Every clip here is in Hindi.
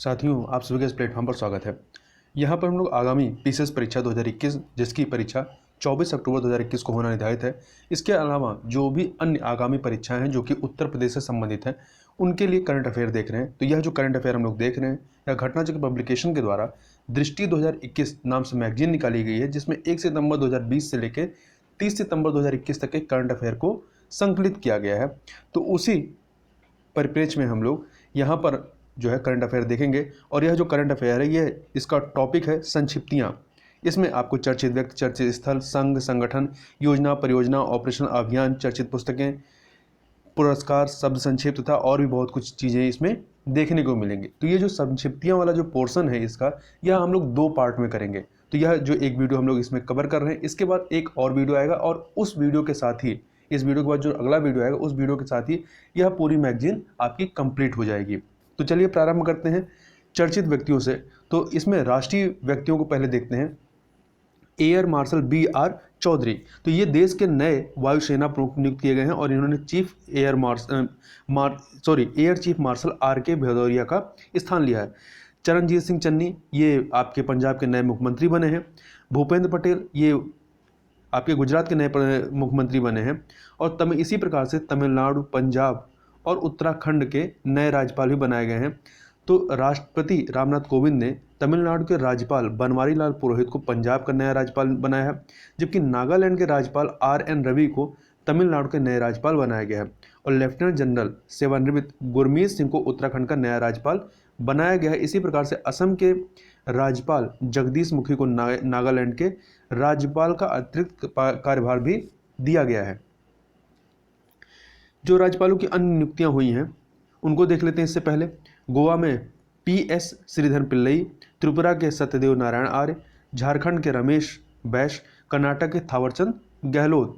साथियों, आप सभी का इस प्लेटफॉर्म पर स्वागत है। यहाँ पर हम लोग आगामी पीसीएस परीक्षा 2021 जिसकी परीक्षा 24 अक्टूबर 2021 को होना निर्धारित है। इसके अलावा जो भी अन्य आगामी परीक्षाएं हैं जो कि उत्तर प्रदेश से संबंधित हैं, उनके लिए करंट अफेयर देख रहे हैं। तो यह जो करंट अफेयर हम लोग देख रहे हैं यह घटनाचक्र पब्लिकेशन के द्वारा दृष्टि 2021 नाम से मैगजीन निकाली गई है, जिसमें 1 सितंबर 2020 से लेकर 30 सितंबर 2021 तक के करंट अफेयर को संकलित किया गया है। तो उसी परिप्रेक्ष्य में हम लोग यहाँ पर जो है करंट अफेयर देखेंगे। और यह जो करंट अफेयर है यह इसका टॉपिक है संक्षिप्तियाँ। इसमें आपको चर्चित व्यक्ति, चर्चित स्थल, संघ, संगठन, योजना, परियोजना, ऑपरेशन, अभियान, चर्चित पुस्तकें, पुरस्कार, शब्द संक्षेप तथा और भी बहुत कुछ चीज़ें इसमें देखने को मिलेंगी। तो ये जो संक्षिप्तियाँ वाला जो पोर्शन है इसका, यह हम लोग 2 पार्ट में करेंगे। तो यह जो एक वीडियो हम लोग इसमें कवर कर रहे हैं, इसके बाद एक और वीडियो आएगा और उस वीडियो के साथ ही, इस वीडियो के बाद जो अगला वीडियो आएगा उस वीडियो के साथ ही यह पूरी मैगजीन आपकी कंप्लीट हो जाएगी। तो चलिए प्रारंभ करते हैं चर्चित व्यक्तियों से। तो इसमें राष्ट्रीय व्यक्तियों को पहले देखते हैं। Air marshal B R. चौधरी, तो ये देश के नए वायुसेना प्रमुख नियुक्त किए गए हैं और इन्होंने एयर चीफ मार्शल आर.के. भदौरिया का स्थान लिया है। चरणजीत सिंह चन्नी, ये आपके पंजाब के नए मुख्यमंत्री बने हैं। भूपेंद्र पटेल, ये आपके गुजरात के नए मुख्यमंत्री बने हैं। और इसी प्रकार से तमिलनाडु, पंजाब और उत्तराखंड के नए राज्यपाल भी बनाए गए हैं। तो राष्ट्रपति रामनाथ कोविंद ने तमिलनाडु के राज्यपाल बनवारी लाल पुरोहित को पंजाब का नया राज्यपाल बनाया है, जबकि नागालैंड के राज्यपाल आर.एन. रवि को तमिलनाडु के नए राज्यपाल बनाया गया है। और लेफ्टिनेंट जनरल सेवानिवृत्त गुरमीत सिंह को उत्तराखंड का नया राज्यपाल बनाया गया है। इसी प्रकार से असम के राज्यपाल जगदीश मुखी को नागालैंड के राज्यपाल का अतिरिक्त कार्यभार भी दिया गया है। जो राज्यपालों की अन्य नियुक्तियां हुई हैं उनको देख लेते हैं। इससे पहले गोवा में पी.एस. श्रीधर पिल्लई, त्रिपुरा के सत्यदेव नारायण आर्य, झारखंड के रमेश बैस, कर्नाटक के थावरचंद गहलोत,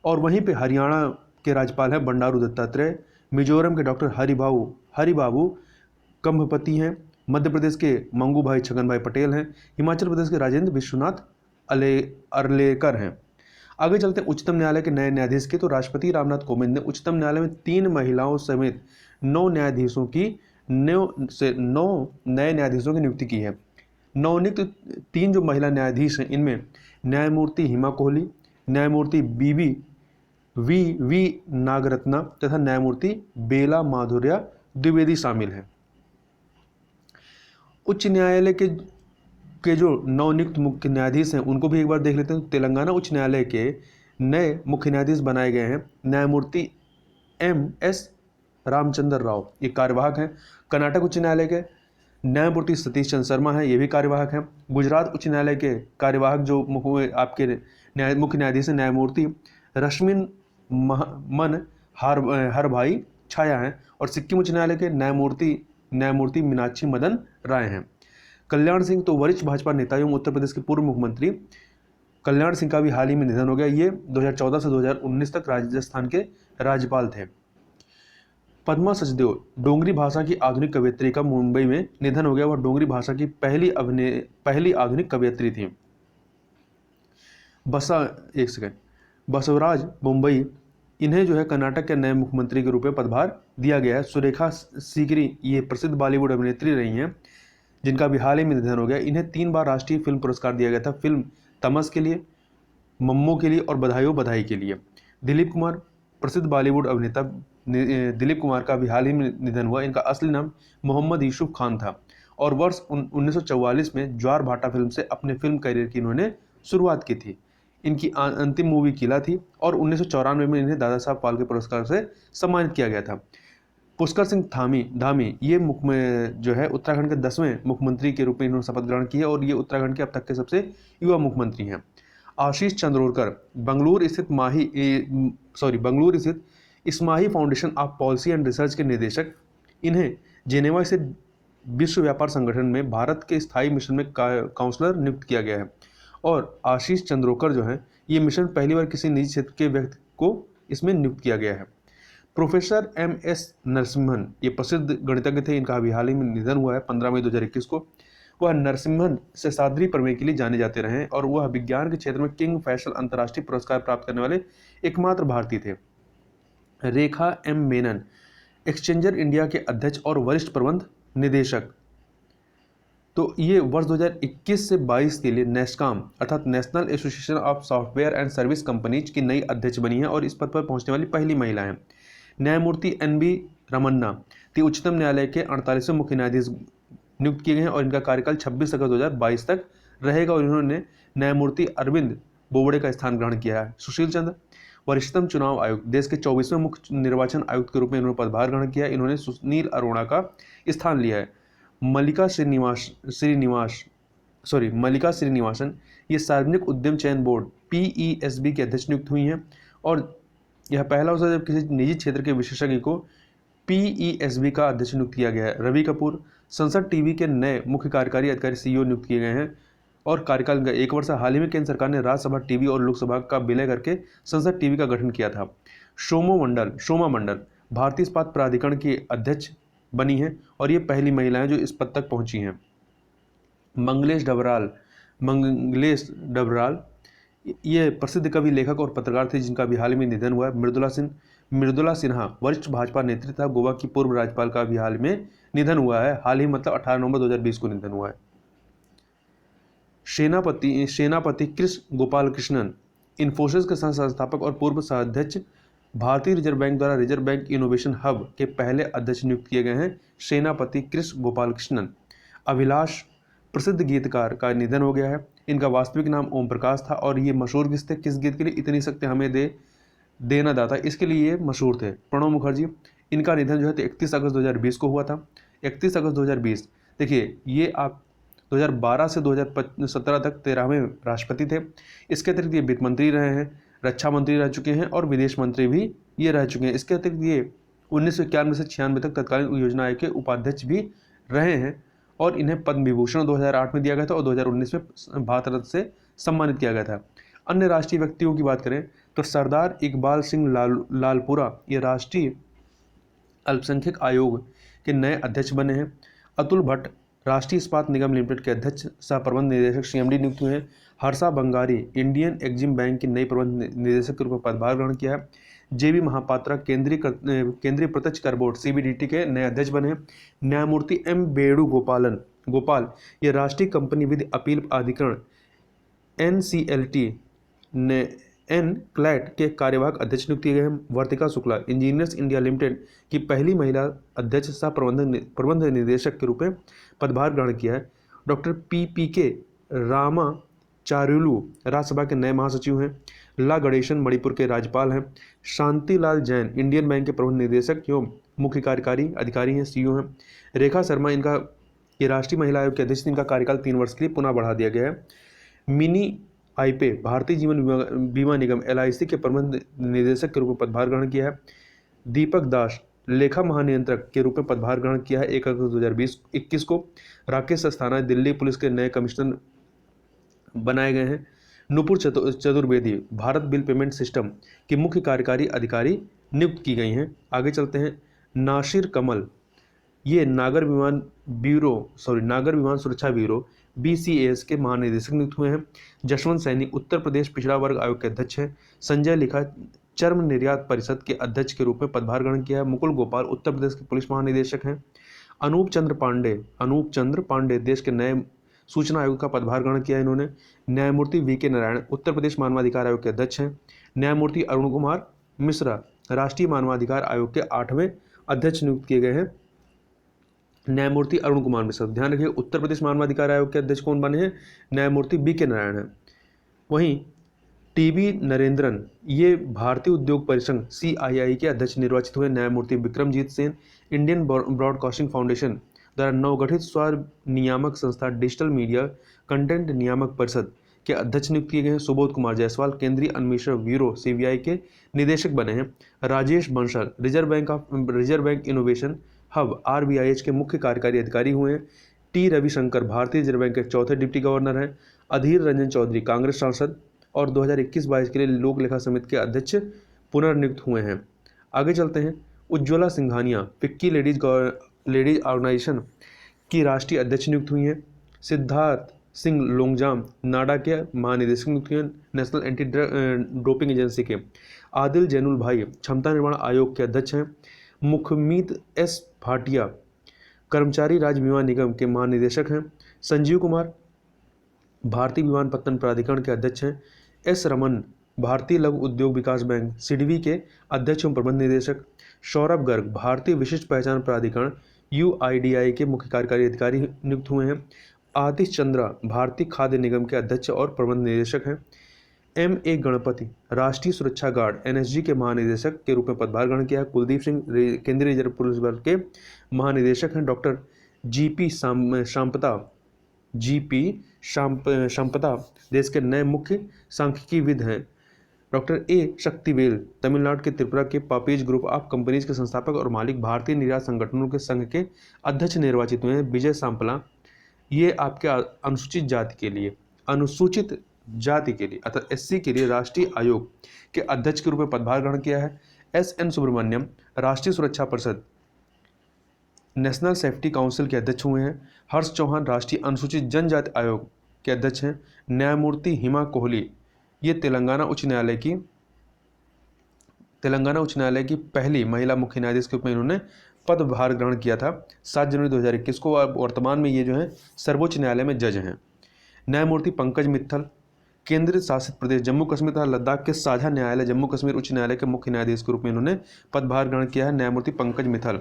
और वहीं पे हरियाणा के राज्यपाल हैं बंडारू दत्तात्रेय, मिजोरम के डॉक्टर हरिबाबू कंभपति हैं, मध्य प्रदेश के मंगू भाई छगन भाई पटेल हैं, हिमाचल प्रदेश के राजेंद्र विश्वनाथ अर्लेकर हैं। आगे चलते हैं उच्चतम न्यायालय के नए न्यायाधीश के। तो राष्ट्रपति रामनाथ कोविंद ने उच्चतम न्यायालय में 3 महिलाओं समेत 9 न्यायाधीशों की 9 नए न्यायाधीशों की नियुक्ति की है। नवनियुक्त 3 जो महिला न्यायाधीश हैं इनमें न्यायमूर्ति हिमा कोहली, न्यायमूर्ति वी नागरत्ना तथा न्यायमूर्ति बेला माधुर्या द्विवेदी शामिल हैं। उच्च न्यायालय के जो नवनियुक्त मुख्य न्यायाधीश हैं उनको भी एक बार देख लेते हैं। तेलंगाना उच्च न्यायालय के नए मुख्य न्यायाधीश बनाए गए हैं न्यायमूर्ति एम.एस. रामचंद्र राव, ये कार्यवाहक हैं। कर्नाटक उच्च न्यायालय के न्यायमूर्ति सतीश चंद्र शर्मा हैं, ये भी कार्यवाहक हैं। गुजरात उच्च न्यायालय के कार्यवाहक जो आपके मुख्य न्यायाधीश हैं न्यायमूर्ति रश्मिन मन हरभाई छाया हैं। और सिक्किम उच्च न्यायालय के न्यायमूर्ति मीनाक्षी मदन राय हैं। कल्याण सिंह, तो वरिष्ठ भाजपा नेता एवं उत्तर प्रदेश के पूर्व मुख्यमंत्री कल्याण सिंह का भी हाल ही में निधन हो गया। ये 2014 से 2019 तक राजस्थान के राज्यपाल थे। पद्मा सचदेव, डोंगरी भाषा की आधुनिक कवयित्री का मुंबई में निधन हो गया। वह डोंगरी भाषा की पहली आधुनिक कवयित्री थी। बसवराज मुंबई, इन्हें जो है कर्नाटक के नए मुख्यमंत्री के रूप में पदभार दिया गया है। सुरेखा सीकरी, ये प्रसिद्ध बॉलीवुड अभिनेत्री रही हैं जिनका भी हाल ही में निधन हो गया। इन्हें 3 बार राष्ट्रीय फिल्म पुरस्कार दिया गया था, फिल्म तमस के लिए, मम्मो के लिए और बधाई के लिए। दिलीप कुमार, प्रसिद्ध बॉलीवुड अभिनेता दिलीप कुमार का भी हाल ही में निधन हुआ। इनका असली नाम मोहम्मद यूसुफ खान था और वर्ष 1944 में ज्वार भाटा फिल्म से अपने फिल्म करियर की इन्होंने शुरुआत की थी। इनकी अंतिम मूवी किला थी और 1994 में इन्हें दादा साहब फाल्के पुरस्कार से सम्मानित किया गया था। पुष्कर सिंह धामी, ये जो है उत्तराखंड के 10वें मुख्यमंत्री के रूप में इन्होंने शपथ ग्रहण की है और ये उत्तराखंड के अब तक के सबसे युवा मुख्यमंत्री हैं। आशीष चंद्रोरकर, बंगलुरु स्थित इस्माही foundation of policy and research के निदेशक। इन्हें जेनेवा से विश्व व्यापार संगठन में भारत के स्थायी मिशन में काउंसलर नियुक्त किया गया है। और आशीष चंद्रोरकर जो है ये मिशन पहली बार किसी निजी क्षेत्र के व्यक्ति को इसमें नियुक्त किया गया है। Professor MS. नरसिम्हन, ये प्रसिद्ध गणितज्ञ थे। इनका अभी हाल ही में निधन हुआ है 15 मई 2021 को। वह नरसिम्हन से सादरी प्रमेय के लिए जाने जाते रहे और वह विज्ञान के क्षेत्र में किंग फैसल अंतर्राष्ट्रीय पुरस्कार प्राप्त करने वाले एकमात्र भारतीय थे। रेखा एम. मेनन, एक्सचेंजर इंडिया के अध्यक्ष और वरिष्ठ प्रबंध निदेशक। तो ये वर्ष 2021 से 22 के लिए नेस्कॉम अर्थात national association of software and service companies की नई अध्यक्ष बनी है और इस पद पर पहुंचने वाली पहली महिला है। न्यायमूर्ति NB रमन्ना उच्चतम न्यायालय के 48वें मुख्य न्यायाधीश नियुक्त किए गए हैं और इनका कार्यकाल 26 अगस्त 2022 तक रहेगा और इन्होंने न्यायमूर्ति अरविंद बोबड़े का स्थान ग्रहण किया है। सुशील चंद्र वरिष्ठतम चुनाव आयुक्त, देश के 24वें मुख्य निर्वाचन आयुक्त के रूप में इन्होंने पदभार ग्रहण किया। इन्होंने सुनील अरोड़ा का स्थान लिया है। मल्लिका श्रीनिवासन ये सार्वजनिक उद्यम चयन बोर्ड PESB की अध्यक्ष नियुक्त हुई हैं और यह पहला अवसर जब किसी निजी क्षेत्र के विशेषज्ञ को PESB का अध्यक्ष नियुक्त किया गया है। रवि कपूर संसद टीवी के नए मुख्य कार्यकारी अधिकारी CEO नियुक्त किए गए हैं और कार्यकाल का 1 वर्ष। हाल ही में केंद्र सरकार ने राज्यसभा टीवी और लोकसभा का विलय करके संसद टीवी का गठन किया था। शोमा मंडल भारतीय इस्पात प्राधिकरण की अध्यक्ष बनी है और ये पहली महिला है जो इस पद तक पहुंची हैं। मंगलेश डबराल ये प्रसिद्ध कवि, लेखक और पत्रकार थे जिनका भी हाल ही में निधन हुआ है। मृदुला सिन्हा वरिष्ठ भाजपा नेत्री था, गोवा की पूर्व राज्यपाल का भी हाल में निधन हुआ है। हाल ही मतलब 18 नवंबर 2020 को निधन हुआ है। सेनापति कृष्ण गोपालकृष्णन इन्फोसिस के संस्थापक और पूर्व सह-अध्यक्ष, भारतीय रिजर्व बैंक द्वारा रिजर्व बैंक इनोवेशन हब के पहले अध्यक्ष नियुक्त किए गए हैं। सेनापति कृष्ण गोपालकृष्णन। अभिलाष प्रसिद्ध गीतकार का निधन हो गया है। इनका वास्तविक नाम ओम प्रकाश था और ये मशहूर किस गीत के लिए? इतनी शक्ति हमें देना दाता, इसके लिए ये मशहूर थे। प्रणब मुखर्जी, इनका निधन जो है 31 अगस्त 2020 को हुआ था। 31 अगस्त 2020। देखिए ये आप 2012 से 2017 तक 13वें राष्ट्रपति थे। इसके अतिरिक्त ये वित्त मंत्री रहे हैं, रक्षा मंत्री रह चुके हैं और विदेश मंत्री भी ये रह चुके हैं। इसके अतिरिक्त ये 1991 से 96 तक तत्कालीन योजना आयोग के उपाध्यक्ष भी रहे हैं और इन्हें पद्म विभूषण 2008 में दिया गया था और 2019 में भारत रत्न से सम्मानित किया गया था। अन्य राष्ट्रीय व्यक्तियों की बात करें तो सरदार इकबाल सिंह लालपुरा ये राष्ट्रीय अल्पसंख्यक आयोग के नए अध्यक्ष बने हैं। अतुल भट्ट राष्ट्रीय इस्पात निगम लिमिटेड के अध्यक्ष सह प्रबंध निदेशक CMD नियुक्त हुए हैं। हर्षा बंगारी इंडियन एक्जिम बैंक की नई प्रबंध निदेशक के रूप में पदभार ग्रहण किया है। JB महापात्रा केंद्रीय प्रत्यक्ष कर बोर्ड CBDT के नए अध्यक्ष बने हैं। न्यायमूर्ति M वेणुगोपाल ये राष्ट्रीय कंपनी विधि अपील अधिकरण NCLT क्लैट के कार्यवाहक अध्यक्ष नियुक्त किए गए हैं। वर्तिका शुक्ला इंजीनियर्स इंडिया लिमिटेड की पहली महिला अध्यक्ष सह प्रबंध निदेशक के रूप में पदभार ग्रहण किया है। डॉक्टर PPK रामाचार्युलू राज्यसभा के नए महासचिव हैं। ला गणेशन मणिपुर के राज्यपाल हैं। शांतिलाल जैन इंडियन बैंक के प्रबंध निदेशक एवं मुख्य कार्यकारी अधिकारी हैं, CEO हैं। रेखा शर्मा ये राष्ट्रीय महिला आयोग के अध्यक्ष, इनका कार्यकाल 3 वर्ष के लिए पुनः बढ़ा दिया गया है। मिनी आईपे भारतीय जीवन बीमा निगम LIC के प्रबंध निदेशक के रूप में पदभार ग्रहण किया है। दीपक दास लेखा महानियंत्रक के रूप में पदभार ग्रहण किया है 1 अगस्त 2021 को। राकेश अस्थाना दिल्ली पुलिस के नए कमिश्नर बनाए गए हैं। Nupur Chaturvedi Bharat bill payment system की मुख्य कार्यकारी अधिकारी नियुक्त की गई हैं। आगे चलते हैं। नासिर कमल ये नागर विमान सुरक्षा ब्यूरो BCAS के महानिदेशक नियुक्त हुए हैं। जशवंत सैनी उत्तर प्रदेश पिछड़ा वर्ग आयोग के अध्यक्ष हैं। संजय लिखा चर्म निर्यात परिषद के अध्यक्ष के रूप में पदभार ग्रहण किया है। मुकुल गोपाल उत्तर प्रदेश के पुलिस महानिदेशक हैं। अनूप चंद्र पांडे देश के नए सूचना आयोग का पदभार ग्रहण किया है इन्होंने। न्यायमूर्ति VK नारायण उत्तर प्रदेश मानवाधिकार आयोग के अध्यक्ष हैं। न्यायमूर्ति अरुण कुमार मिश्रा राष्ट्रीय मानवाधिकार आयोग के 8वें अध्यक्ष नियुक्त किए गए हैं। न्यायमूर्ति अरुण कुमार मिश्रा, ध्यान रखिए उत्तर प्रदेश मानवाधिकार आयोग के अध्यक्ष कौन बने हैं? न्यायमूर्ति VK नारायण हैं। वहीं TB नरेंद्रन ये भारतीय उद्योग परिसंघ CII के अध्यक्ष निर्वाचित हुए। न्यायमूर्ति Vikramjit Sen Indian broadcasting foundation द्वारा नवगठित स्व नियामक संस्था डिजिटल मीडिया कंटेंट नियामक परिषद के अध्यक्ष नियुक्त किए गए हैं। सुबोध कुमार जायसवाल केंद्रीय अन्वेषण ब्यूरो CBI के निदेशक बने हैं। Rajesh Bansal reserve bank innovation hub RBIH के मुख्य कार्यकारी अधिकारी हुए हैं। T रविशंकर भारतीय रिजर्व बैंक के 4थे डिप्टी गवर्नर हैं। अधीर रंजन चौधरी कांग्रेस सांसद और 2021-22 के लिए लोक लेखा समिति के अध्यक्ष पुनर्नियुक्त हुए हैं। आगे चलते हैं। उज्ज्वला सिंघानिया फिक्की लेडीज ऑर्गेनाइजेशन की राष्ट्रीय अध्यक्ष नियुक्त हुई हैं। सिद्धार्थ सिंह लोंगजाम नाडा के महानिदेशक नियुक्त हुए हैं नेशनल एंटी डोपिंग एजेंसी के। आदिल जैनुल भाई क्षमता निर्माण आयोग के अध्यक्ष हैं। मुखमीत S भाटिया कर्मचारी राज्य बीमा निगम के महानिदेशक हैं। संजीव कुमार भारतीय विमानपत्तन प्राधिकरण के अध्यक्ष हैं। एस रमन भारतीय लघु उद्योग विकास बैंक सिडबी के अध्यक्ष एवं प्रबंध निदेशक। सौरभ गर्ग भारतीय विशिष्ट पहचान प्राधिकरण यूआईडीआई के मुख्य कार्यकारी अधिकारी नियुक्त हुए हैं। आतिश चंद्रा भारतीय खाद्य निगम के अध्यक्ष और प्रबंध निदेशक हैं। ए गणपति राष्ट्रीय सुरक्षा गार्ड एनएसजी के महानिदेशक के रूप में पदभार ग्रहण किया है। कुलदीप सिंह केंद्रीय रिजर्व पुलिस बल के महानिदेशक हैं। डॉक्टर जीपी शांपता देश के नए मुख्य सांख्यिकीविद हैं। डॉक्टर ए शक्तिवेल तमिलनाडु के त्रिपुरा के पापेज ग्रुप ऑफ कंपनीज के संस्थापक और मालिक भारतीय निर्यात संगठनों के संघ के अध्यक्ष निर्वाचित हुए हैं। विजय सांपला ये आपके अनुसूचित जाति के लिए अर्थात एससी के लिए राष्ट्रीय आयोग के अध्यक्ष के रूप में पदभार ग्रहण किया है। एसएन सुब्रमण्यम राष्ट्रीय सुरक्षा परिषद नेशनल सेफ्टी काउंसिल के अध्यक्ष हुए हैं। हर्ष चौहान राष्ट्रीय अनुसूचित जनजाति आयोग के अध्यक्ष हैं। न्यायमूर्ति हिमा कोहली ये तेलंगाना उच्च न्यायालय की पहली महिला मुख्य न्यायाधीश के रूप में इन्होंने पदभार ग्रहण किया था 7 जनवरी 2021 को। वर्तमान में ये जो है सर्वोच्च न्यायालय में जज हैं। न्यायमूर्ति पंकज मित्तल केंद्र शासित प्रदेश जम्मू कश्मीर तथा लद्दाख के साझा न्यायालय जम्मू कश्मीर उच्च न्यायालय के मुख्य न्यायाधीश के रूप में इन्होंने पदभार ग्रहण किया है। न्यायमूर्ति पंकज मित्तल।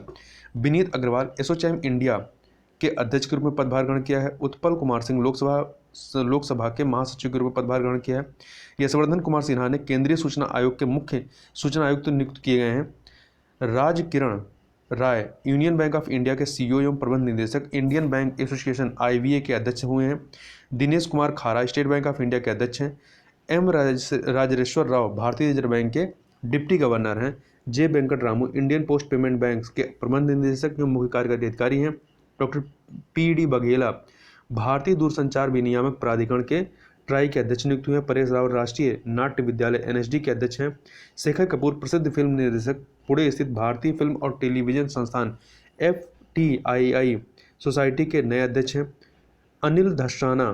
विनीत अग्रवाल एसोचैम इंडिया के अध्यक्ष के रूप में पदभार ग्रहण किया है। उत्पल कुमार सिंह लोकसभा के महासचिव के रूप में पदभार ग्रहण किया है। यशवर्धन कुमार सिन्हा ने केंद्रीय सूचना आयोग के मुख्य सूचना आयुक्त नियुक्त किए गए हैं। राज किरण राय यूनियन बैंक ऑफ इंडिया के सीईओ एवं प्रबंध निदेशक। इंडियन बैंक एसोसिएशन आईवीए के अध्यक्ष हुए हैं। दिनेश कुमार खारा स्टेट बैंक ऑफ इंडिया के अध्यक्ष हैं। एम राजरेश्वर राव भारतीय रिजर्व बैंक के डिप्टी गवर्नर हैं। J Venkat Ramu Indian post payment bank के प्रबंध निदेशक एवं मुख्य कार्यकारी अधिकारी हैं। डॉक्टर पीडी बघेला भारतीय दूरसंचार विनियामक प्राधिकरण के ट्राई के अध्यक्ष नियुक्त हुए हैं। परेश रावल राष्ट्रीय नाट्य विद्यालय एनएसडी के अध्यक्ष हैं। शेखर कपूर प्रसिद्ध फिल्म निर्देशक पुणे स्थित भारतीय फिल्म और टेलीविजन संस्थान FTII सोसाइटी के नए अध्यक्ष हैं। अनिल धस्राना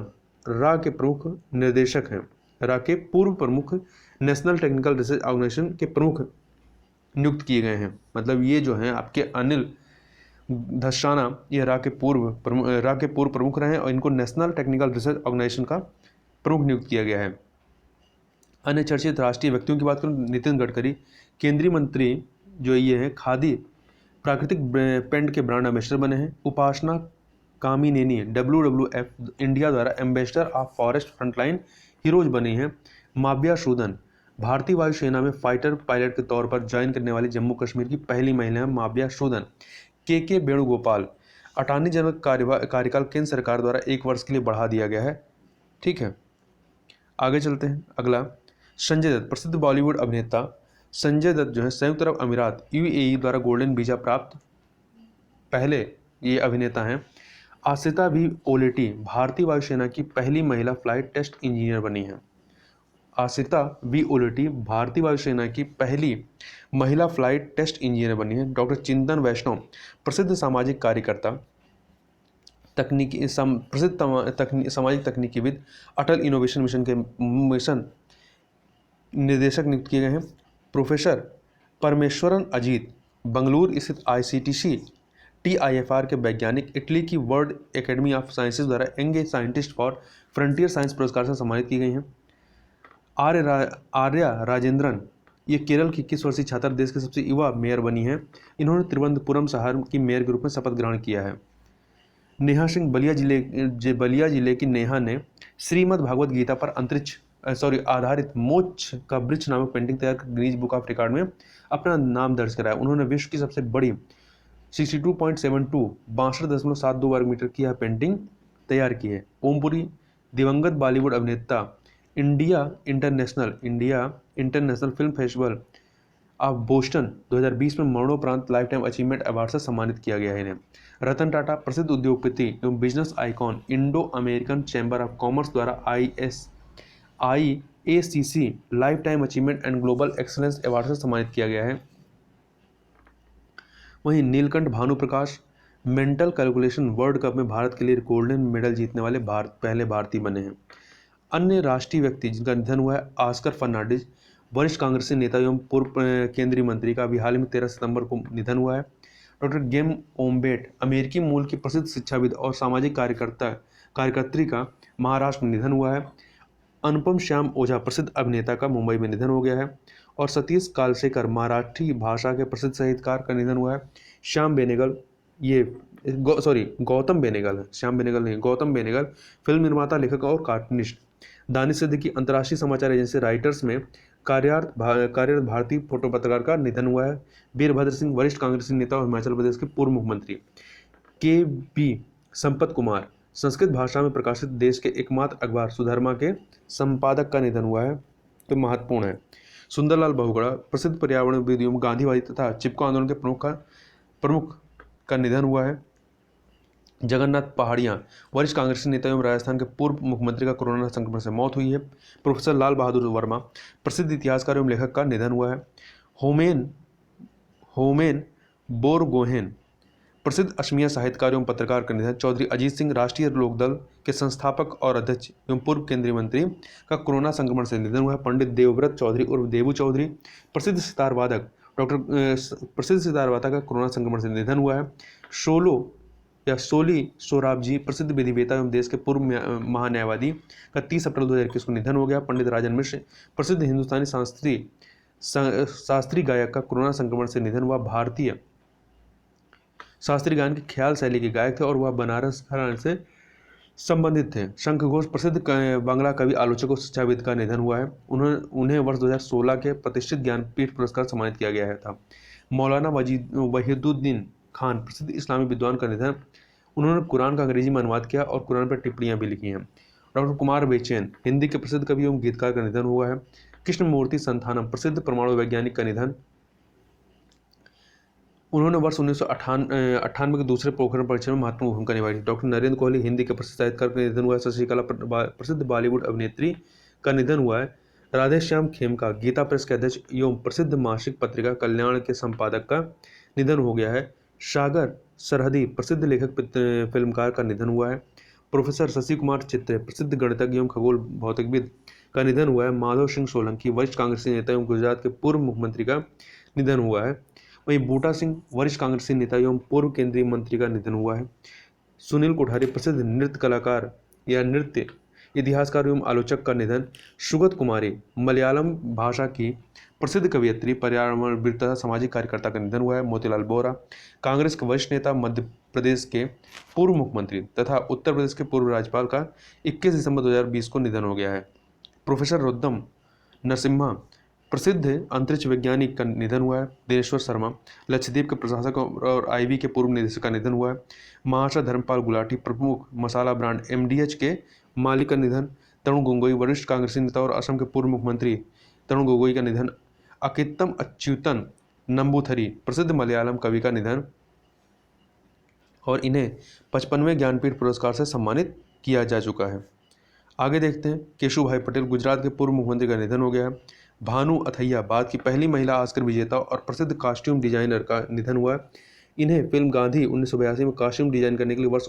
रा के प्रमुख निर्देशक हैं। रा के पूर्व प्रमुख नेशनल टेक्निकल रिसर्च ऑर्गेनाइजेशन के प्रमुख नियुक्त किए गए हैं। मतलब ये जो हैं आपके अनिल धस्राना ये रा के पूर्व प्रमुख रहे हैं और इनको नेशनल टेक्निकल रिसर्च ऑर्गेनाइजेशन का प्रमुख नियुक्त किया गया है। अन्य चर्चित राष्ट्रीय व्यक्तियों की बात करूं, नितिन गडकरी केंद्रीय मंत्री जो ये है खादी प्राकृतिक पेंट के ब्रांड एम्बेसडर बने हैं। उपासना कामिनेनी WWF इंडिया द्वारा ambassador of forest frontline heroes बनी हैं। माव्या सूदन भारतीय वायुसेना में फाइटर पायलट के तौर पर ज्वाइन करने वाली जम्मू कश्मीर की पहली महिला है माव्या सूदन। के वेणुगोपाल अटॉर्नी जनरल कार्यकाल केंद्र सरकार द्वारा 1 वर्ष के लिए बढ़ा दिया गया है। ठीक है, आगे चलते हैं। अगला संजय दत्त प्रसिद्ध बॉलीवुड अभिनेता संजय दत्त जो है संयुक्त अरब अमीरात UAE द्वारा गोल्डन वीजा प्राप्त पहले ये अभिनेता हैं। आसिता वी ओलेटी भारतीय वायुसेना की पहली महिला फ्लाइट टेस्ट इंजीनियर बनी है। आसिता वी ओलेटी भारतीय वायुसेना की पहली महिला फ्लाइट टेस्ट इंजीनियर बनी है। डॉक्टर चिंतन वैष्णव प्रसिद्ध सामाजिक कार्यकर्ता सामाजिक तकनीकीविद अटल इनोवेशन मिशन के मिशन निर्देशक नियुक्त किए गए हैं। प्रोफेसर परमेश्वरन अजीत बंगलुरु स्थित ICTC TIFR के वैज्ञानिक इटली की वर्ल्ड एकेडमी ऑफ साइंसेज द्वारा young scientist for frontier science पुरस्कार से सम्मानित की गई हैं। आर्या राजेंद्रन ये केरल की 21 वर्षीय छात्रा देश के सबसे युवा मेयर बनी है। इन्होंने तिरुवनंतपुरम शहर की मेयर के रूप में शपथ ग्रहण किया है। नेहा सिंह बलिया जिले की नेहा ने श्रीमद् भागवत गीता पर आधारित मोक्ष का वृक्ष नामक पेंटिंग तैयार कर गिनीज बुक ऑफ रिकॉर्ड में अपना नाम दर्ज कराया। उन्होंने विश्व की सबसे बड़ी 62.72 वर्ग मीटर की यह पेंटिंग तैयार की है। ओमपुरी दिवंगत बॉलीवुड अभिनेता India international film festival of Boston 2020 में मरणोपरांत लाइफ टाइम अचीवमेंट अवार्ड से सम्मानित किया गया है इन्हें। रतन टाटा प्रसिद्ध उद्योगपति एवं business icon Indo American chamber of commerce द्वारा IACC life time achievement and global excellence award से सम्मानित किया गया है। वहीं Neelkanth Bhanuprakash mental calculation world cup में भारत के लिए गोल्डन मेडल जीतने वाले पहले भारतीय बने हैं। अन्य राष्ट्रीय व्यक्ति जिनका निधन हुआ है ऑस्कर फर्नांडिस वरिष्ठ कांग्रेसी नेता एवं पूर्व केंद्रीय मंत्री का अभी हाल में 13 सितंबर को निधन हुआ है। डॉक्टर गेम ओम्बेट अमेरिकी मूल की प्रसिद्ध शिक्षाविद और सामाजिक कार्यकर्त्री का महाराष्ट्र में निधन हुआ है। अनुपम श्याम ओझा प्रसिद्ध अभिनेता का मुंबई में निधन हो गया है। और सतीश कालसेकर मराठी भाषा के प्रसिद्ध साहित्यकार का निधन हुआ है। श्याम बेनेगल ये गौतम बेनेगल है, श्याम बेनेगल नहीं, गौतम बेनेगल फिल्म निर्माता, लेखक और कार्टूनिस्ट। दानिश सिद्दीकी अंतर्राष्ट्रीय समाचार एजेंसी राइटर्स में कार्यरत भारतीय फोटो पत्रकार का निधन हुआ है। वीरभद्र सिंह वरिष्ठ कांग्रेसी नेता और हिमाचल प्रदेश के पूर्व मुख्यमंत्री। के बी संपत कुमार संस्कृत भाषा में प्रकाशित देश के एकमात्र अखबार सुधर्मा के संपादक का निधन हुआ है, तो महत्वपूर्ण है। सुंदरलाल बहुगुणा प्रसिद्ध पर्यावरणविद एवं गांधीवादी तथा चिपको आंदोलन के प्रमुख का निधन हुआ है। जगन्नाथ पहाड़िया वरिष्ठ कांग्रेसी नेता एवं राजस्थान के पूर्व मुख्यमंत्री का कोरोना संक्रमण से मौत हुई है। प्रोफेसर लाल बहादुर वर्मा प्रसिद्ध इतिहासकार एवं लेखक का निधन हुआ है। होमेन बोरगोहेन प्रसिद्ध असमिया साहित्यकार एवं पत्रकार का निधन। चौधरी अजीत सिंह राष्ट्रीय लोकदल के संस्थापक और अध्यक्ष एवं पूर्व केंद्रीय मंत्री का कोरोना संक्रमण से निधन हुआ है। पंडित देवव्रत चौधरी उर्फ देवू चौधरी प्रसिद्ध सितार वादक का कोरोना संक्रमण से निधन हुआ है। सोली सोराबजी प्रसिद्ध विधिवेता एवं देश के पूर्व महान्यायवादी का 30 अप्रैल 2021 को निधन हो गया। पंडित राजन मिश्र प्रसिद्ध हिंदुस्तानी शास्त्रीय गायक का कोरोना संक्रमण से निधन हुआ। भारतीय शास्त्रीय गायन की ख्याल शैली के गायक थे और वह बनारस घराने से संबंधित थे। शंख घोष प्रसिद्ध बांग्ला कवि, आलोचक और शिक्षाविद का निधन हुआ है। उन्हें वर्ष 2016 के प्रतिष्ठित ज्ञानपीठ पुरस्कार सम्मानित किया गया था। मौलाना वहीदुद्दीन खान प्रसिद्ध इस्लामी विद्वान का निधन। उन्होंने कुरान का अंग्रेजी में अनुवाद किया और कुरान पर टिप्पणियां भी लिखी हैं। डॉक्टर कुमार बेचैन हिंदी के प्रसिद्ध कवि एवं गीतकार का निधन हुआ है। कृष्णमूर्ति संथानम प्रसिद्ध परमाणु वैज्ञानिक का निधन। उन्होंने वर्ष 1998 के दूसरे पोखरण परीक्षण में महत्वपूर्ण भूमिका निभाई थी। डॉक्टर नरेंद्र कोहली हिंदी के प्रसिद्ध साहित्यकार का निधन हुआ है। शशिकला प्रसिद्ध बॉलीवुड अभिनेत्री का निधन हुआ है। राधेश्याम खेमका गीता प्रेस के अध्यक्ष एवं प्रसिद्ध मासिक पत्रिका कल्याण के संपादक का निधन हो गया है। सागर सरहदी प्रसिद्ध लेखक फिल्मकार का निधन हुआ है। प्रोफेसर शशि कुमार चित्रे प्रसिद्ध गणितज्ञ एवं खगोल भौतिकविद का निधन हुआ है। माधव सिंह सोलंकी वरिष्ठ कांग्रेसी नेता एवं गुजरात के पूर्व मुख्यमंत्री का निधन हुआ है। वहीं बूटा सिंह वरिष्ठ कांग्रेसी नेता एवं पूर्व केंद्रीय मंत्री का निधन हुआ है। सुनील कोठारी प्रसिद्ध नृत्य कलाकार या नृत्य इतिहासकार एवं आलोचक का निधन। सुगत कुमारी मलयालम भाषा की प्रसिद्ध कवयित्री, पर्यावरणविद तथा सामाजिक कार्यकर्ता का निधन हुआ है। मोतीलाल वोरा कांग्रेस के वरिष्ठ नेता, मध्य प्रदेश के पूर्व मुख्यमंत्री तथा उत्तर प्रदेश के पूर्व राज्यपाल का 21 दिसंबर 2020 को निधन हो गया है। प्रोफेसर रुद्रम नरसिम्हा प्रसिद्ध अंतरिक्ष वैज्ञानिक का निधन हुआ है। दिनेश्वर शर्मा लक्षद्वीप के प्रशासक और आईवी के पूर्व निदेशक का निधन हुआ है। महाराष्ट्र धर्मपाल गुलाटी प्रमुख मसाला ब्रांड MDH के मालिक का निधन। तरुण गोगोई वरिष्ठ कांग्रेसी नेता और असम के पूर्व मुख्यमंत्री तरुण गोगोई का निधन। अकित्तम अच्युतन नंबूथरी प्रसिद्ध मलयालम कवि का निधन और इन्हें 55वें ज्ञानपीठ पुरस्कार से सम्मानित किया जा चुका है। आगे देखते हैं। केशुभाई पटेल गुजरात के पूर्व मुख्यमंत्री का निधन हो गया है। भानु अथैया बाद की पहली महिला ऑस्कर विजेता और प्रसिद्ध कॉस्ट्यूम डिजाइनर का निधन हुआ है। इन्हें फिल्म गांधी 1982 में कॉस्ट्यूम डिजाइन करने के लिए वर्ष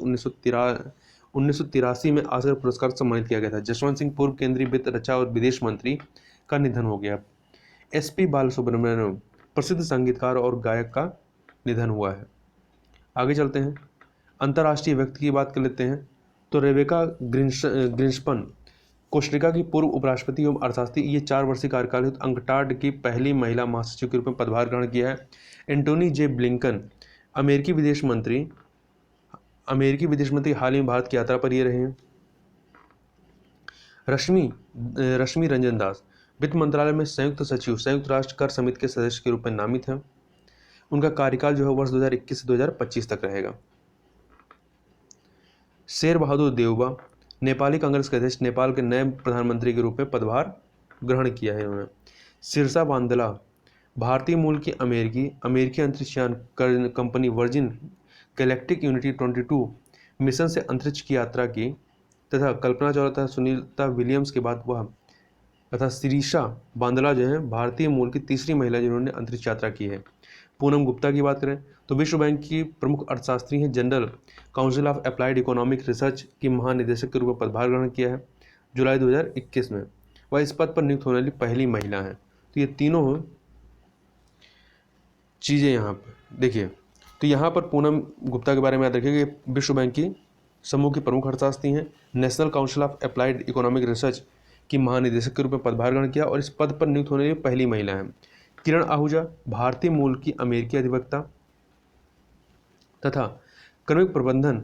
1983 में ऑस्कर पुरस्कार से सम्मानित किया गया था। जसवंत सिंह पूर्व केंद्रीय वित्त, रक्षा और विदेश मंत्री का निधन हो गया। SP बालसुब्रमण्यम प्रसिद्ध संगीतकार और गायक का निधन हुआ है। आगे चलते हैं। अंतर्राष्ट्रीय व्यक्ति की बात कर लेते हैं तो रेबेका ग्रिंस्पन कोस्टारिका की पूर्व उपराष्ट्रपति एवं अर्थशास्त्री, ये 4 वर्षीय कार्यकाल हेतु अंकटाड की पहली महिला महासचिव के रूप में पदभार ग्रहण किया है। एंटोनी जे ब्लिंकन अमेरिकी विदेश मंत्री हाल ही में भारत की यात्रा पर ये रहे हैं। रश्मि रंजन दास वित्त मंत्रालय में संयुक्त सचिव, संयुक्त राष्ट्र कर समिति के सदस्य के रूप में नामित है। उनका कार्यकाल जो है वर्ष 2021 से 2025 तक रहेगा। शेर बहादुर देउबा नेपाली कांग्रेस के अध्यक्ष, नेपाल के नए प्रधानमंत्री के रूप में पदभार ग्रहण किया है उन्होंने। सिरसा बांदला भारतीय मूल की अमेरिकी अंतरिक्ष यान company virgin galactic unity 22 mission से अंतरिक्ष की यात्रा की तथा कल्पना चावला तथा सुनीता विलियम्स के बाद वह तथा सिरीशा बांदला जो है भारतीय मूल की तीसरी महिला जिन्होंने अंतरिक्ष यात्रा की है। पूनम गुप्ता की बात करें तो विश्व बैंक की प्रमुख अर्थशास्त्री हैं। General council of applied economic research की महानिदेशक के रूप में पदभार ग्रहण किया है जुलाई 2021 में। वह इस पद पर नियुक्त होने वाली पहली महिला है। तो ये तीनों चीज़ें यहाँ पर देखिए। तो यहाँ पर पूनम गुप्ता के बारे में याद रखिए कि विश्व बैंक की समूह की प्रमुख अर्थशास्त्री हैं। National council of applied economic research की महानिदेशक के रूप में पदभार ग्रहण किया और इस पद पर नियुक्त होने वाली पहली महिला हैं। किरण आहूजा भारतीय मूल की अमेरिकी अधिवक्ता तथा क्रमिक प्रबंधन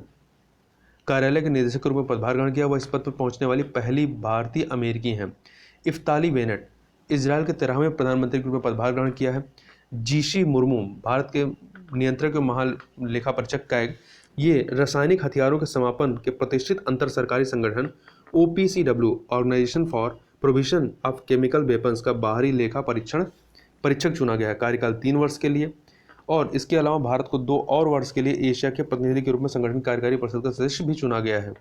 कार्यालय के निदेशक के रूप में पदभार ग्रहण किया। वह इस पद पर पहुंचने वाली पहली भारतीय अमेरिकी हैं। इफ्ताली बेनेट इजराइल के 13वें प्रधानमंत्री के रूप में पदभार ग्रहण किया है। जीसी मुर्मू भारत के नियंत्रक व महालेखा परीक्षक का एक ये रासायनिक हथियारों के समापन के प्रतिष्ठित अंतर सरकारी संगठन OPCW organisation for provision of chemical weapons का बाहरी लेखा परीक्षक चुना गया है, कार्यकाल 3 वर्ष के लिए। और इसके अलावा भारत को 2 और वर्ष के लिए एशिया के प्रतिनिधि के रूप में संगठन कार्यकारी परिषद का सदस्य भी चुना गया है।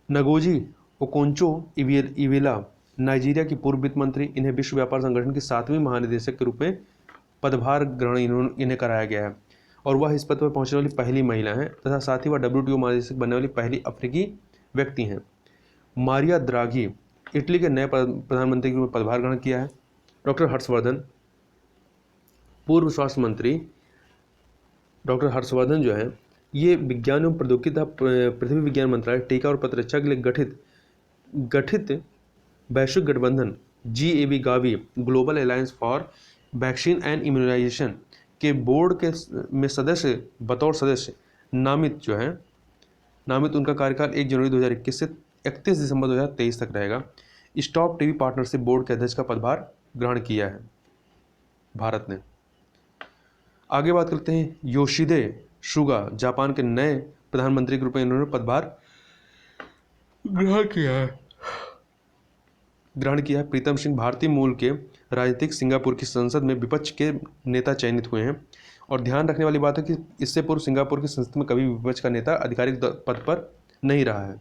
नगोजी ओकोंचो इवेला नाइजीरिया की पूर्व वित्त मंत्री, इन्हें विश्व व्यापार संगठन की 7वीं महानिदेशक के रूप में पदभार ग्रहण इन्हें कराया गया है और वह इस पद पर पहुंचने वाली पहली महिला हैं तथा साथ ही वह WTO महानिदेशक बनने वाली पहली अफ्रीकी व्यक्ति हैं। मारिया द्राघी इटली के नए प्रधानमंत्री के रूप में पदभार ग्रहण किया है। डॉक्टर हर्षवर्धन पूर्व स्वास्थ्य मंत्री डॉक्टर हर्षवर्धन जो है ये विज्ञान एवं प्रौद्योगिकी तथा पृथ्वी विज्ञान मंत्रालय टीका और प्रतिरक्षा के लिए गठित वैश्विक गठबंधन GAVI global alliance for vaccine and immunisation के बोर्ड के में बतौर सदस्य नामित उनका कार्यकाल 1 जनवरी 2021 से 31 दिसंबर 2023 तक रहेगा। स्टॉप टीवी पार्टनरशिप बोर्ड के अध्यक्ष का पदभार ग्रहण किया है भारत ने। आगे बात करते हैं योशिदे सुगा जापान के नए प्रधानमंत्री के रूप में इन्होंने पदभार ग्रहण किया है। प्रीतम सिंह भारतीय मूल के राजनीतिक सिंगापुर की संसद में विपक्ष के नेता चयनित हुए हैं और ध्यान रखने वाली बात है कि इससे पूर्व सिंगापुर की संसद में कभी विपक्ष का नेता आधिकारिक पद पर नहीं रहा है।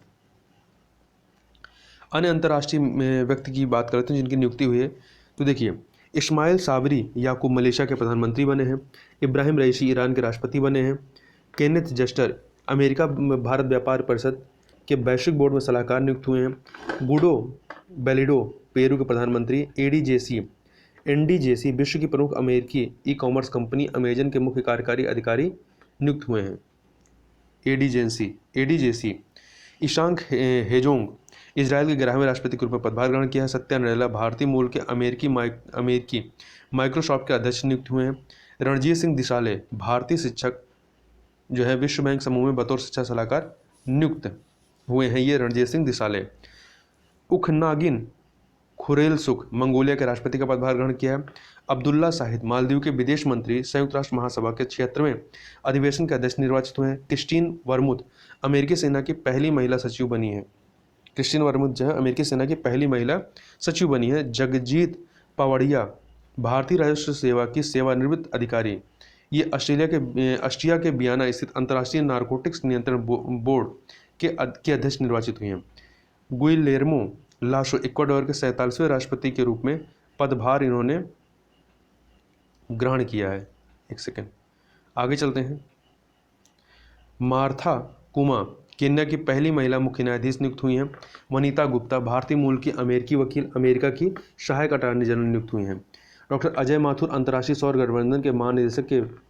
अन्य अंतर्राष्ट्रीय व्यक्ति की बात करते हैं जिनकी नियुक्ति हुई है, तो देखिए इस्माइल साबरी याकूब मलेशिया के प्रधानमंत्री बने हैं। इब्राहिम रईसी ईरान के राष्ट्रपति बने हैं। केनेथ जस्टर अमेरिका भारत व्यापार परिषद के वैश्विक बोर्ड में सलाहकार नियुक्त हुए हैं। गुडो बेलिडो पेरू के प्रधानमंत्री। NDJC विश्व की प्रमुख अमेरिकी ई-कॉमर्स कंपनी अमेजन के मुख्य कार्यकारी अधिकारी नियुक्त हुए हैं। ADJC ईशांक हेजोंग इजराइल के 11वें राष्ट्रपति के रूप में पदभार ग्रहण किया है। सत्या नडेला भारतीय मूल के अमेरिकी माइक्रोसॉफ्ट के अध्यक्ष नियुक्त हुए हैं। रणजीत सिंह दिसाले भारतीय शिक्षक जो है विश्व बैंक समूह में बतौर शिक्षा सलाहकार नियुक्त हुए हैं। ये रणजीत सिंह दिसाले। उखनागिन खुरेलसुख मंगोलिया के राष्ट्रपति का पदभार ग्रहण किया है। अब्दुल्ला शाहिद मालदीव के विदेश मंत्री संयुक्त राष्ट्र महासभा के 76वें अधिवेशन के अध्यक्ष निर्वाचित हुए हैं। क्रिस्टीन वर्मुथ अमेरिकी सेना की पहली महिला सचिव बनी है। क्रिस्टीन वर्मुथ जो है अमेरिकी सेना की पहली महिला सचिव बनी है। जगजीत पवाड़िया भारतीय राजस्व सेवा की सेवानिवृत्त अधिकारी, ये ऑस्ट्रिया के वियना स्थित अंतर्राष्ट्रीय नारकोटिक्स नियंत्रण बोर्ड के अध्यक्ष निर्वाचित हुए हैं। गुइलेर्मो लासो इक्वाडोर के 47वें राष्ट्रपति के रूप में पदभार इन्होंने ग्रहण किया है। एक सेकेंड आगे चलते हैं। मार्था कुमा केन्या की पहली महिला मुख्य न्यायाधीश नियुक्त हुई हैं। वनीता गुप्ता भारतीय मूल की अमेरिकी वकील अमेरिका की सहायक अटॉर्नी जनरल नियुक्त हुई हैं। डॉक्टर अजय माथुर अंतर्राष्ट्रीय सौर गठबंधन के महानिदेशक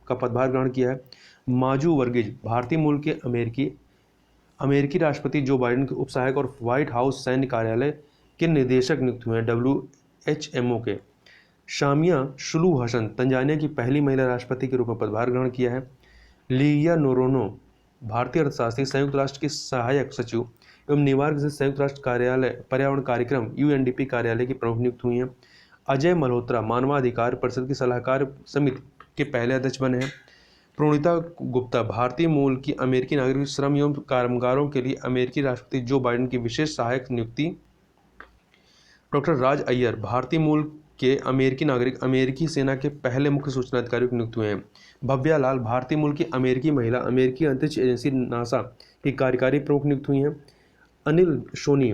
का पदभार ग्रहण किया है। माजू वर्गीज भारतीय मूल के अमेरिकी राष्ट्रपति जो बाइडेन के उपसहायक और व्हाइट हाउस सैन्य कार्यालय के निदेशक नियुक्त हुए हैं WHMO के। शामिया शुलू हसन तंजानिया की पहली महिला राष्ट्रपति के रूप में पदभार ग्रहण किया है। लिया नोरोनो भारतीय अर्थशास्त्री संयुक्त राष्ट्र की सहायक सचिव एवं न्यूयॉर्क से संयुक्त राष्ट्र कार्यालय पर्यावरण कार्यक्रम UNDP कार्यालय की प्रमुख नियुक्त हुई हैं। अजय मल्होत्रा मानवाधिकार परिषद की सलाहकार समिति के पहले अध्यक्ष बने हैं। प्रणीता गुप्ता भारतीय मूल की अमेरिकी नागरिक श्रम एवं कामगारों के लिए अमेरिकी राष्ट्रपति जो बाइडेन की विशेष सहायक नियुक्ति। डॉक्टर राज अय्यर भारतीय मूल के अमेरिकी नागरिक अमेरिकी सेना के पहले मुख्य सूचना अधिकारी नियुक्त हुए हैं। भव्या लाल भारतीय मूल की अमेरिकी महिला अमेरिकी अंतरिक्ष एजेंसी नासा की कार्यकारी प्रमुख नियुक्त हुई हैं। अनिल सोनी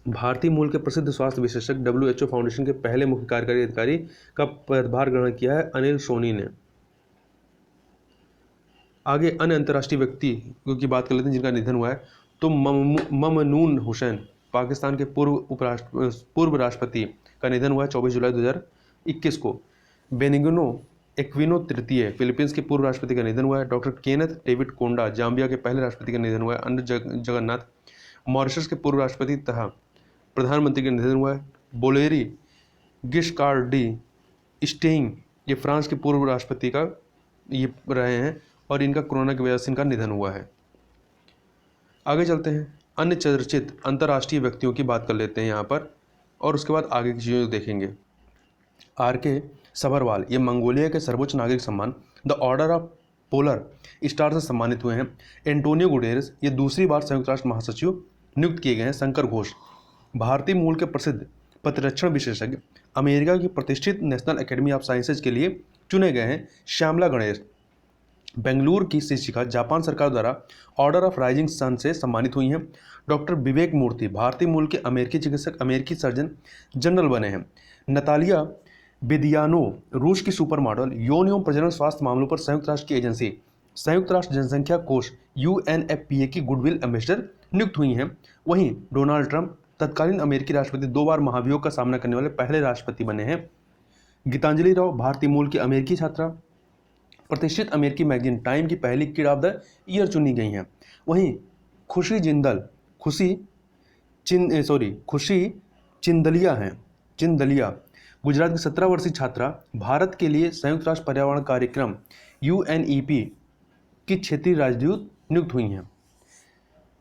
भारतीय मूल के प्रसिद्ध स्वास्थ्य विशेषज्ञ WHO फाउंडेशन के पहले मुख्य कार्यकारी अधिकारी का पदभार ग्रहण किया है अनिल सोनी ने। आगे अन्य अंतर्राष्ट्रीय व्यक्ति की बात कर लेते हैं जिनका निधन हुआ है, तो ममनून हुसैन पाकिस्तान के पूर्व राष्ट्रपति का निधन हुआ है 24 जुलाई 2021 को। बेनिग्नो एक्विनो तृतीय फिलीपींस के पूर्व राष्ट्रपति का निधन हुआ है। डॉक्टर केनेथ डेविड कोंडा जाम्बिया के पहले राष्ट्रपति का निधन हुआ है। अन्य जगन्नाथ मॉरिशस के पूर्व राष्ट्रपति तथा प्रधानमंत्री का निधन हुआ है। बोलेरी गिस्कार्डी स्टेइंग ये फ्रांस के पूर्व राष्ट्रपति का ये रहे हैं और इनका कोरोना की वजह से इनका निधन हुआ है। आगे चलते हैं, अन्य चर्चित अंतर्राष्ट्रीय व्यक्तियों की बात कर लेते हैं यहाँ पर और उसके बाद आगे की चीज़ें देखेंगे। RK सबरवाल ये मंगोलिया के सर्वोच्च नागरिक सम्मान the order of polar star से सम्मानित हुए हैं। एंटोनियो गुटेरेस ये दूसरी बार संयुक्त राष्ट्र महासचिव नियुक्त किए गए हैं। शंकर घोष भारतीय मूल के प्रसिद्ध प्रतिरक्षण विशेषज्ञ अमेरिका की प्रतिष्ठित नेशनल एकेडमी ऑफ साइंसेज के लिए चुने गए हैं। श्यामला गणेश बेंगलुरु की शिक्षिका जापान सरकार द्वारा ऑर्डर ऑफ राइजिंग सन से सम्मानित हुई हैं। डॉक्टर विवेक मूर्ति भारतीय मूल के अमेरिकी चिकित्सक अमेरिकी सर्जन जनरल बने हैं। नतालिया बेदियानो रूस की सुपर मॉडल यौन एवं प्रजनन स्वास्थ्य मामलों पर संयुक्त राष्ट्र की एजेंसी संयुक्त राष्ट्र जनसंख्या कोष UNFPA की गुडविल एम्बेसडर नियुक्त हुई हैं। वहीं डोनाल्ड ट्रंप तत्कालीन अमेरिकी राष्ट्रपति 2 बार महाभियोग का सामना करने वाले पहले राष्ट्रपति बने हैं। गीतांजलि राव भारतीय मूल की अमेरिकी छात्रा प्रतिष्ठित अमेरिकी मैगजीन टाइम की पहली किड ऑफ द ईयर चुनी गई हैं। वहीं खुशी चिंदलिया गुजरात की 17 वर्षीय छात्रा भारत के लिए संयुक्त राष्ट्र पर्यावरण कार्यक्रम UNEP की क्षेत्रीय राजदूत नियुक्त हुई हैं।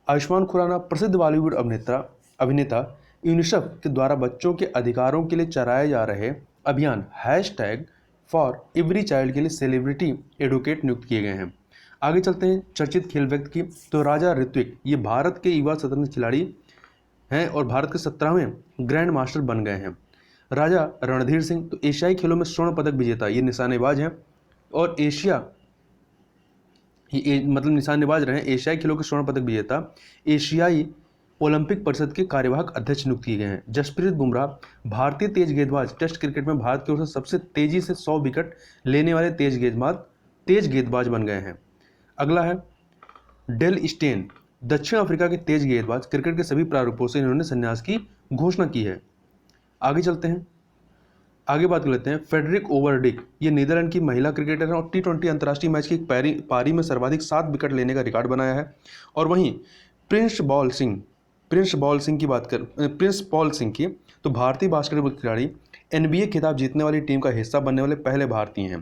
आयुष्मान खुराना प्रसिद्ध बॉलीवुड अभिनेता यूनिसेफ के द्वारा बच्चों के अधिकारों के लिए चलाए जा रहे अभियान #ForEveryChild के लिए सेलिब्रिटी एडवोकेट नियुक्त किए गए हैं। आगे चलते हैं चर्चित खेल व्यक्ति की, तो राजा ऋत्विक ये भारत के युवा शतरंज खिलाड़ी हैं और भारत के 17वें ग्रैंड मास्टर बन गए हैं। राजा रणधीर सिंह तो एशियाई खेलों में स्वर्ण पदक विजेता ये निशानेबाज हैं और निशानेबाज रहे। एशियाई खेलों के स्वर्ण पदक विजेता एशियाई ओलंपिक परिषद के कार्यवाहक अध्यक्ष नियुक्त किए गए हैं। जसप्रीत बुमराह भारतीय तेज गेंदबाज टेस्ट क्रिकेट में भारत की ओर से सबसे तेजी से 100 विकेट लेने वाले तेज गेंदबाज बन गए हैं। अगला है डेल स्टेन दक्षिण अफ्रीका के तेज गेंदबाज क्रिकेट के सभी प्रारूपों से इन्होंने संन्यास की घोषणा की है। आगे चलते हैं, आगे बात कर लेते हैं फेडरिक ओवरडिक ये नीदरलैंड की महिला क्रिकेटर हैं और T20 अंतर्राष्ट्रीय मैच की एक पारी में सर्वाधिक 7 विकेट लेने का रिकॉर्ड बनाया है। और वहीं प्रिंस पॉल सिंह की तो भारतीय बास्केटबॉल खिलाड़ी NBA खिताब जीतने वाली टीम का हिस्सा बनने वाले पहले भारतीय हैं।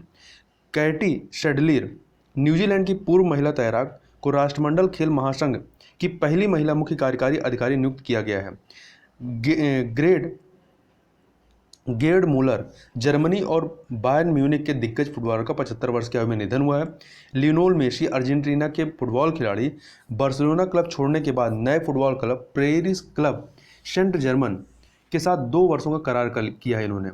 कैटी शेडलियर न्यूजीलैंड की पूर्व महिला तैराक को राष्ट्रमंडल खेल महासंघ की पहली महिला मुख्य कार्यकारी अधिकारी नियुक्त किया गया है। गेर्ड मूलर जर्मनी और बायर्न म्यूनिख के दिग्गज फुटबॉलर का 75 वर्ष की आयु में निधन हुआ है। लियोनेल मेसी अर्जेंटीना के फुटबॉल खिलाड़ी बार्सिलोना क्लब छोड़ने के बाद नए football club Paris club Saint Germain के साथ 2 वर्षों का करार किया है इन्होंने।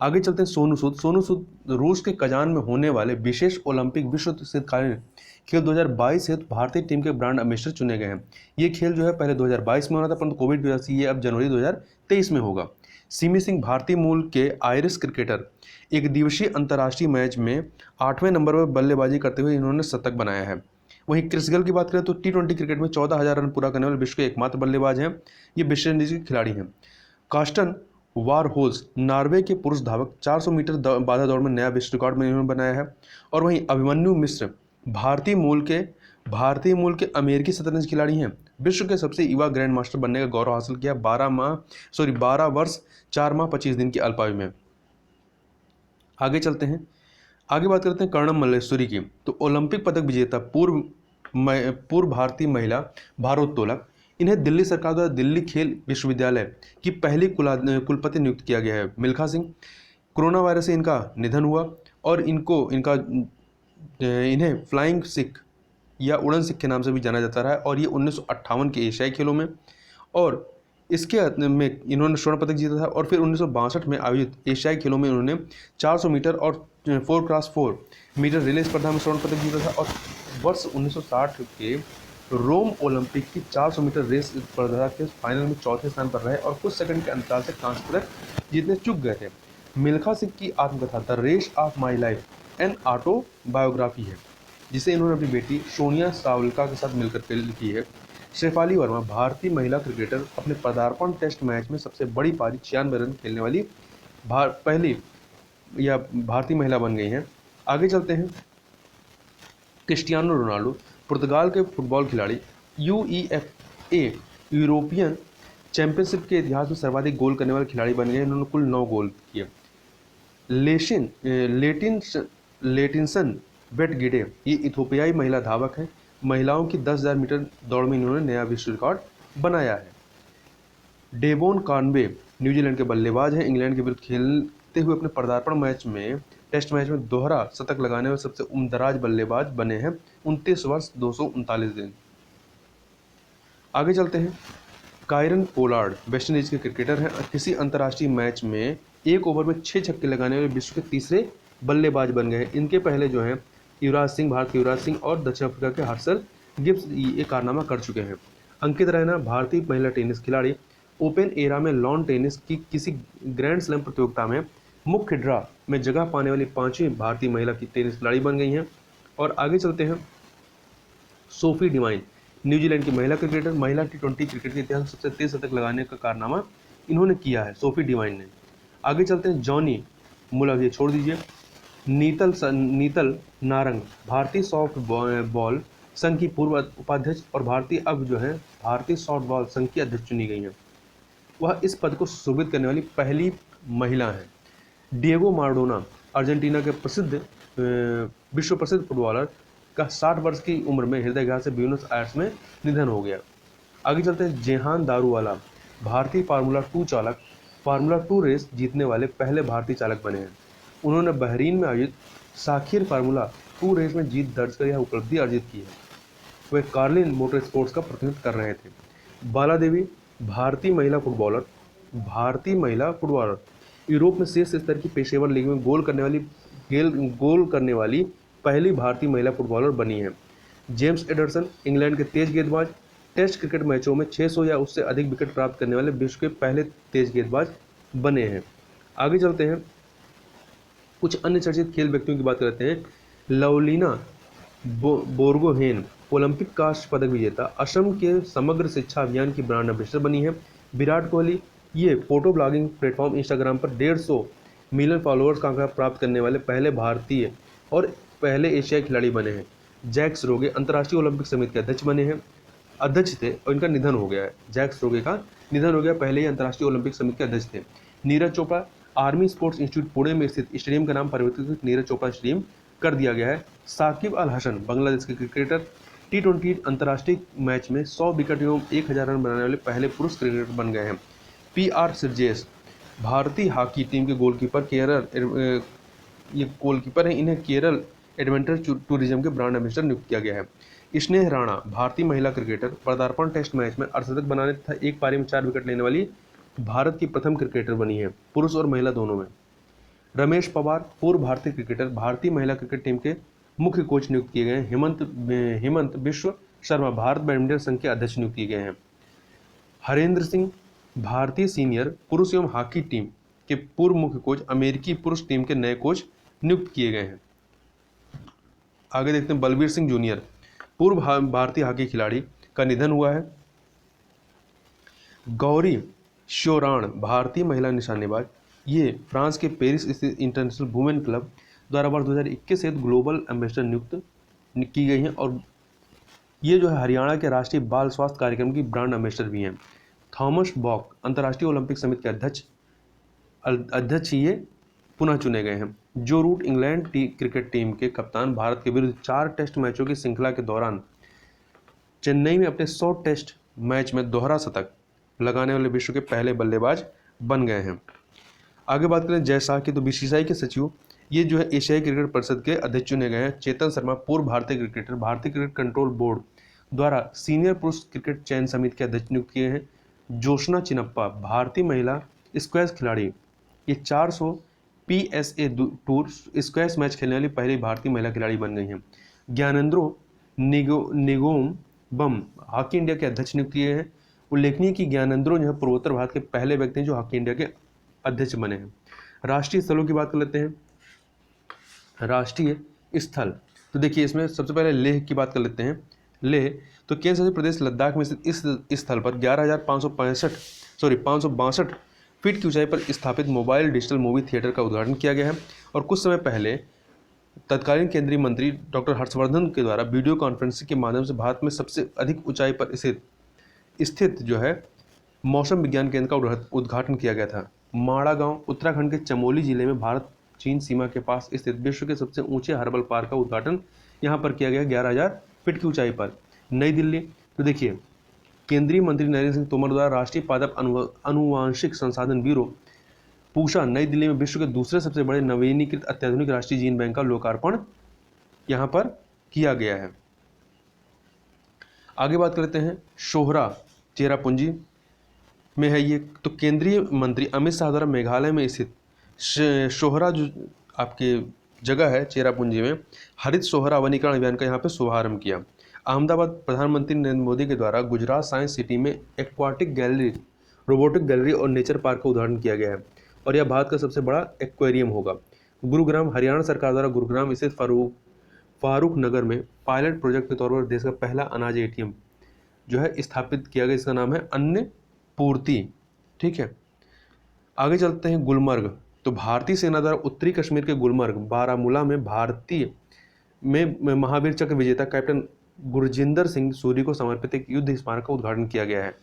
आगे चलते हैं सोनू सूद रूस के कजान में होने वाले विशेष ओलंपिक विश्व शीतकालीन खेल 2022 हेतु भारतीय टीम के ब्रांड एम्बेसडर चुने गए हैं। ये खेल जो है पहले 2022 में होना था, परंतु कोविड की वजह से ये अब जनवरी 2023 में होगा। सिमी सिंह भारतीय मूल के आयरिश क्रिकेटर एक दिवसीय अंतर्राष्ट्रीय मैच में 8वें नंबर पर बल्लेबाजी करते हुए इन्होंने शतक बनाया है। वहीं क्रिस गेल की बात करें तो T20 क्रिकेट में 14,000 रन पूरा करने वाले विश्व के एकमात्र बल्लेबाज हैं। ये वेस्ट इंडीज के खिलाड़ी हैं। कार्स्टन वारहोल्स नॉर्वे के पुरुष धावक 400 मीटर बाधा दौड़ में नया विश्व रिकॉर्ड में इन्होंने बनाया है। और वहीं अभिमन्यु मिश्र भारतीय मूल के अमेरिकी शतरंज खिलाड़ी हैं। विश्व के सबसे युवा ग्रैंड मास्टर बनने का गौरव हासिल किया 12 वर्ष 4 माह 25 दिन की अल्पायु में। आगे चलते हैं, आगे बात करते हैं कर्णम मल्लेश्वरी की, तो ओलंपिक पदक विजेता पूर्व भारतीय महिला भारोत्तोलक इन्हें दिल्ली सरकार द्वारा दिल्ली खेल विश्वविद्यालय की पहली कुलपति नियुक्त किया गया है। मिल्खा सिंह कोरोना वायरस से इनका निधन हुआ और इन्हें फ्लाइंग सिख या उड़न सिख के नाम से भी जाना जाता रहा है और ये 1958 के एशियाई खेलों में और इसके में इन्होंने स्वर्ण पदक जीता था। और फिर 1962 में आयोजित एशियाई खेलों में इन्होंने 400 मीटर और 4x4 मीटर रिले स्पर्धा में स्वर्ण पदक जीता था। और वर्ष 1960 के रोम ओलंपिक की 400 मीटर रेस स्पर्धा के फाइनल में चौथे स्थान पर रहे और कुछ सेकंड के अंतराल से कांस्य पदक जीतने चूक गए थे। मिल्खा सिंह की आत्मकथा the race of my life an autobiography है, जिसे इन्होंने अपनी बेटी सोनिया सावलका के साथ मिलकर लिखी है। शेफाली वर्मा भारतीय महिला क्रिकेटर अपने पदार्पण टेस्ट मैच में सबसे बड़ी पारी 96 रन खेलने वाली पहली भारतीय महिला बन गई हैं। आगे चलते हैं। क्रिस्टियानो रोनाल्डो पुर्तगाल के फुटबॉल खिलाड़ी यूईएफए यूरोपियन चैंपियनशिप के इतिहास में सर्वाधिक गोल करने वाले खिलाड़ी बन गए। इन्होंने कुल 9 गोल किए। लेटिनसन बेटगिडे ये इथोपियाई महिला धावक है। महिलाओं की 10,000 मीटर दौड़ में इन्होंने नया विश्व रिकॉर्ड बनाया है। डेवोन कॉनवे न्यूजीलैंड के बल्लेबाज हैं। इंग्लैंड के विरुद्ध खेलते हुए अपने पदार्पण मैच में टेस्ट मैच में दोहरा शतक लगाने वाले सबसे उम्रदराज बल्लेबाज बने हैं। 29 वर्ष 239 दिन। आगे चलते हैं। कायरन पोलार्ड वेस्ट इंडीज के क्रिकेटर हैं। किसी अंतर्राष्ट्रीय मैच में एक ओवर में 6 छक्के लगाने वाले विश्व के तीसरे बल्लेबाज बन गए हैं। इनके पहले जो हैं युवराज सिंह, भारत के युवराज सिंह और दक्षिण अफ्रीका के हर्षल गिब्स ये कारनामा कर चुके हैं। अंकित रैना भारतीय महिला टेनिस खिलाड़ी ओपन एरा में लॉन टेनिस की किसी ग्रैंड स्लैम प्रतियोगिता में मुख्य ड्रा में जगह पाने वाली 5वीं भारतीय महिला की टेनिस खिलाड़ी बन गई हैं। और आगे चलते हैं। सोफी डिवाइन न्यूजीलैंड की महिला क्रिकेटर, महिला T20 क्रिकेट के इतिहास में सबसे तेज शतक लगाने का कारनामा इन्होंने किया है, सोफी डिवाइन ने। आगे चलते हैं। जॉनी मुलर, ये छोड़ दीजिए। नीतल नारंग भारतीय सॉफ्ट बॉल संघ की पूर्व उपाध्यक्ष और भारतीय सॉफ्ट बॉल संघ की अध्यक्ष चुनी गई हैं। वह इस पद को सुशोभित करने वाली पहली महिला है। डिएगो माराडोना अर्जेंटीना के विश्व प्रसिद्ध फुटबॉलर का 60 वर्ष की उम्र में हृदयघात से ब्यूनस आयर्स में निधन हो गया। आगे चलते हैं। जेहान दारूवाला भारतीय फार्मूला 2 चालक, फार्मूला 2 रेस जीतने वाले पहले भारतीय चालक बने हैं। उन्होंने बहरीन में आयोजित साखिर फार्मूला 2 रेस में जीत दर्ज कर यह उपलब्धि अर्जित की है। वे कार्लिन मोटर स्पोर्ट्स का प्रतिनिधित्व कर रहे थे। बाला देवी भारतीय महिला फुटबॉलर यूरोप में शीर्ष स्तर की पेशेवर लीग में गोल करने वाली पहली भारतीय महिला फुटबॉलर बनी है। जेम्स एडरसन इंग्लैंड के तेज गेंदबाज, टेस्ट क्रिकेट मैचों में 600 या उससे अधिक विकेट प्राप्त करने वाले विश्व के पहले तेज गेंदबाज बने हैं। आगे चलते हैं। कुछ अन्य चर्चित खेल व्यक्तियों की बात करते हैं। लवलीना बोर्गोहेन ओलंपिक कांस्य पदक विजेता, असम के समग्र शिक्षा अभियान की ब्रांड एम्बेसडर बनी है। विराट कोहली ये फोटो ब्लॉगिंग प्लेटफॉर्म इंस्टाग्राम पर 150 मिलियन फॉलोअर्स का आंकड़ा प्राप्त करने वाले पहले भारतीय और पहले एशियाई खिलाड़ी बने हैं। जैक्स रोगे अंतर्राष्ट्रीय ओलंपिक समिति के अध्यक्ष थे और इनका निधन हो गया है। जैक्स रोगे का निधन हो गया, पहले ही अंतर्राष्ट्रीय ओलंपिक समिति के अध्यक्ष थे। Neeraj Chopra army sports institute Pune में स्थित स्टेडियम का नाम परिवर्तित कर नीरज चोपड़ा स्टेडियम कर दिया गया है। साकिब अल हसन बांग्लादेश के क्रिकेटर T20 अंतर्राष्ट्रीय मैच में 100 विकेट एवं 1000 रन बनाने वाले पहले पुरुष क्रिकेटर बन गए हैं। PR सिरजेस भारतीय हॉकी टीम के गोलकीपर हैं। इन्हें केरल एडवेंचर टूरिज्म के ब्रांड एम्बेसडर नियुक्त किया गया है। स्नेह राणा भारतीय महिला क्रिकेटर, पदार्पण टेस्ट मैच में अर्धशतक बनाने तथा एक पारी में 4 विकेट लेने वाली भारत की प्रथम क्रिकेटर बनी है, पुरुष और महिला दोनों में। रमेश पवार पूर्व भारतीय क्रिकेटर, भारतीय महिला क्रिकेट टीम के मुख्य कोच नियुक्त किए गए हैं। हेमंत विश्व शर्मा भारत बैडमिंटन संघ के अध्यक्ष नियुक्त किए गए हैं। हरेंद्र सिंह भारतीय सीनियर पुरुष एवं हॉकी टीम के पूर्व मुख्य कोच, अमेरिकी पुरुष टीम के नए कोच नियुक्त किए गए हैं। आगे देखते हैं। बलबीर सिंह जूनियर पूर्व भारतीय हॉकी खिलाड़ी का निधन हुआ है। गौरी श्योराण भारतीय महिला निशानेबाज, ये फ्रांस के पेरिस स्थित इंटरनेशनल वुमेन क्लब द्वारा वर्ष 2021 से ग्लोबल एम्बेसडर नियुक्त की गई हैं और ये जो है हरियाणा के राष्ट्रीय बाल स्वास्थ्य कार्यक्रम की ब्रांड एम्बेसडर भी हैं। थॉमस बॉक अंतर्राष्ट्रीय ओलंपिक समिति के अध्यक्ष ये पुनः चुने गए हैं। जो रूट इंग्लैंड क्रिकेट टीम के कप्तान, भारत के विरुद्ध 4 टेस्ट मैचों की श्रृंखला के दौरान चेन्नई में अपने 100 टेस्ट मैच में दोहरा शतक लगाने वाले विश्व के पहले बल्लेबाज बन गए हैं। आगे बात करें जय शाह की, तो BCCI के सचिव ये जो है एशियाई क्रिकेट परिषद के अध्यक्ष चुने गए हैं। चेतन शर्मा पूर्व भारतीय क्रिकेटर, भारतीय क्रिकेट कंट्रोल बोर्ड द्वारा सीनियर पुरुष क्रिकेट चयन समिति के अध्यक्ष नियुक्त किए हैं। जोशना चिनप्पा भारतीय महिला स्क्वैश खिलाड़ी, ये 400 PSA टूर स्क्वैश मैच खेलने वाली पहली भारतीय महिला खिलाड़ी बन गई हैं। ज्ञानेंद्रो निगोम्बम हॉकी इंडिया के अध्यक्ष नियुक्त किए हैं। उल्लेखनीय कि ज्ञानेंद्रो जो है पूर्वोत्तर भारत के पहले व्यक्ति हैं जो हॉकी इंडिया के अध्यक्ष बने हैं। राष्ट्रीय स्थलों की बात कर लेते हैं। राष्ट्रीय स्थल, तो देखिए इसमें सबसे पहले लेह की बात कर लेते हैं। लेह तो केंद्र शासित प्रदेश लद्दाख में स्थित इस स्थल पर 562 फीट की ऊंचाई पर स्थापित मोबाइल डिजिटल मूवी थिएटर का उद्घाटन किया गया है और कुछ समय पहले तत्कालीन केंद्रीय मंत्री डॉक्टर हर्षवर्धन के द्वारा वीडियो कॉन्फ्रेंसिंग के माध्यम से भारत में सबसे अधिक ऊंचाई पर स्थित जो है मौसम विज्ञान केंद्र का उद्घाटन किया गया था। माड़ा गांव उत्तराखंड के चमोली जिले में भारत चीन सीमा के पास स्थित विश्व के सबसे ऊंचे हर्बल पार्क का उद्घाटन यहां पर किया गया 11,000 फीट की ऊंचाई पर, नई दिल्ली। तो देखिए, केंद्रीय मंत्री नरेंद्र सिंह तोमर द्वारा राष्ट्रीय पादप अनुवांशिक संसाधन ब्यूरो पूषा नई दिल्ली में विश्व के दूसरे सबसे बड़े नवीनीकृत अत्याधुनिक राष्ट्रीय जीन बैंक का लोकार्पण यहां पर किया गया है। आगे बात करते हैं शोहरा चेरापूंजी में है ये। तो केंद्रीय मंत्री अमित शाह द्वारा मेघालय में स्थित शोहरा जो आपके जगह है चेरापूंजी में हरित शोहरा वनीकरण अभियान का यहाँ पे शुभारंभ किया। अहमदाबाद प्रधानमंत्री नरेंद्र मोदी के द्वारा गुजरात साइंस सिटी में एक्वाटिक गैलरी, रोबोटिक गैलरी और नेचर पार्क का उद्घाटन किया गया है और यह भारत का सबसे बड़ा एक्वेरियम होगा। गुरुग्राम हरियाणा सरकार द्वारा गुरुग्राम स्थित फारूक नगर में पायलट प्रोजेक्ट के तौर पर देश का पहला अनाज एटीएम जो है स्थापित किया गया, इसका नाम है अन्न पूर्ति। ठीक है, आगे चलते हैं गुलमर्ग। तो भारतीय सेना द्वारा उत्तरी कश्मीर के गुलमर्ग बारामूला में भारतीय में महावीर चक्र विजेता कैप्टन गुरजिंदर सिंह सूरी को समर्पित एक युद्ध स्मारक का उद्घाटन किया गया है।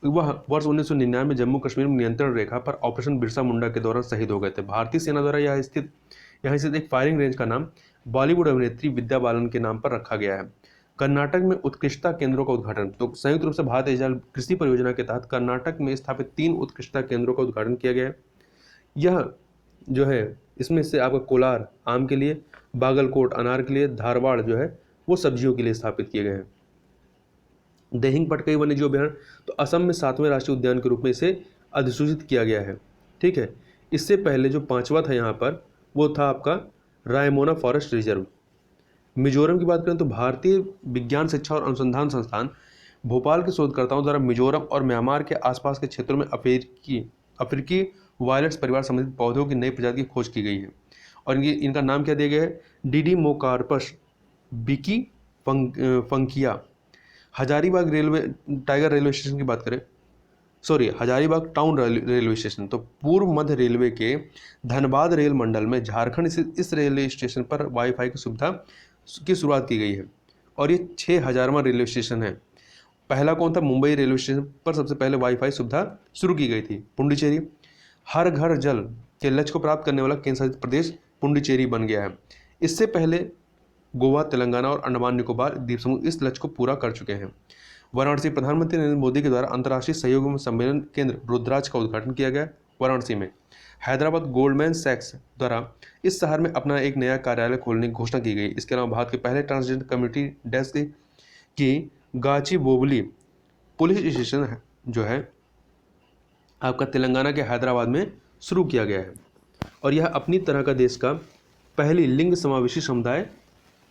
वह वर्ष 1999 में जम्मू कश्मीर में नियंत्रण रेखा पर ऑपरेशन बिरसा मुंडा के दौरान शहीद हो गए थे। भारतीय सेना द्वारा यहाँ स्थित एक फायरिंग रेंज का नाम बॉलीवुड अभिनेत्री विद्या बालन के नाम पर रखा गया है। कर्नाटक में उत्कृष्टता केंद्रों का उद्घाटन। तो संयुक्त रूप से भारत एजाइल कृषि परियोजना के तहत कर्नाटक में स्थापित 3 उत्कृष्टता केंद्रों का उद्घाटन किया गया है। यह जो है इसमें से आपका कोलार आम के लिए, बागलकोट अनार के लिए, धारवाड़ जो है वो सब्जियों के लिए स्थापित किए गए हैं। देहिंग पटकई वन्यजीव अभ्यारण्य, तो असम में 7वें राष्ट्रीय उद्यान के रूप में इसे अधिसूचित किया गया है। ठीक है, इससे पहले जो 5वां था यहाँ पर वो था आपका रायमोना फॉरेस्ट रिजर्व। मिजोरम की बात करें तो भारतीय विज्ञान शिक्षा और अनुसंधान संस्थान भोपाल के शोधकर्ताओं द्वारा मिजोरम और म्यांमार के आसपास के क्षेत्रों में अफ्रीकी वायलेट्स परिवार संबंधित पौधों की नई प्रजाति की खोज की गई है और इनका नाम क्या दिया गया है, डिडिमोकार्पस बिकी फंकिया। हजारीबाग टाइगर रेलवे स्टेशन की बात करें, हजारीबाग टाउन रेलवे स्टेशन, तो पूर्व मध्य रेलवे के धनबाद रेल मंडल में झारखंड स्थित इस रेलवे स्टेशन पर वाईफाई की सुविधा की शुरुआत की गई है और ये 6000वां रेलवे स्टेशन है। पहला कौन था? मुंबई रेलवे स्टेशन पर सबसे पहले वाईफाई सुविधा शुरू की गई थी। पुडुचेरी हर घर जल के लक्ष्य को प्राप्त करने वाला केंद्र शासित प्रदेश पुडुचेरी बन गया है। इससे पहले गोवा, तेलंगाना और अंडमान निकोबार द्वीप समूह इस लक्ष्य को पूरा कर चुके हैं। वाराणसी प्रधानमंत्री नरेंद्र मोदी के द्वारा अंतर्राष्ट्रीय सहयोग सम्मेलन केंद्र रुद्राक्ष का उद्घाटन किया गया वाराणसी में। हैदराबाद गोल्डमैन सैक्स द्वारा इस शहर में अपना एक नया कार्यालय खोलने की घोषणा की गई। इसके अलावा भारत के पहले ट्रांसजेंडर कम्युनिटी डेस्क की गाचीबोवली पुलिस स्टेशन जो है आपका तेलंगाना के हैदराबाद में शुरू किया गया है और यह अपनी तरह का देश का पहली लिंग समावेशी समुदाय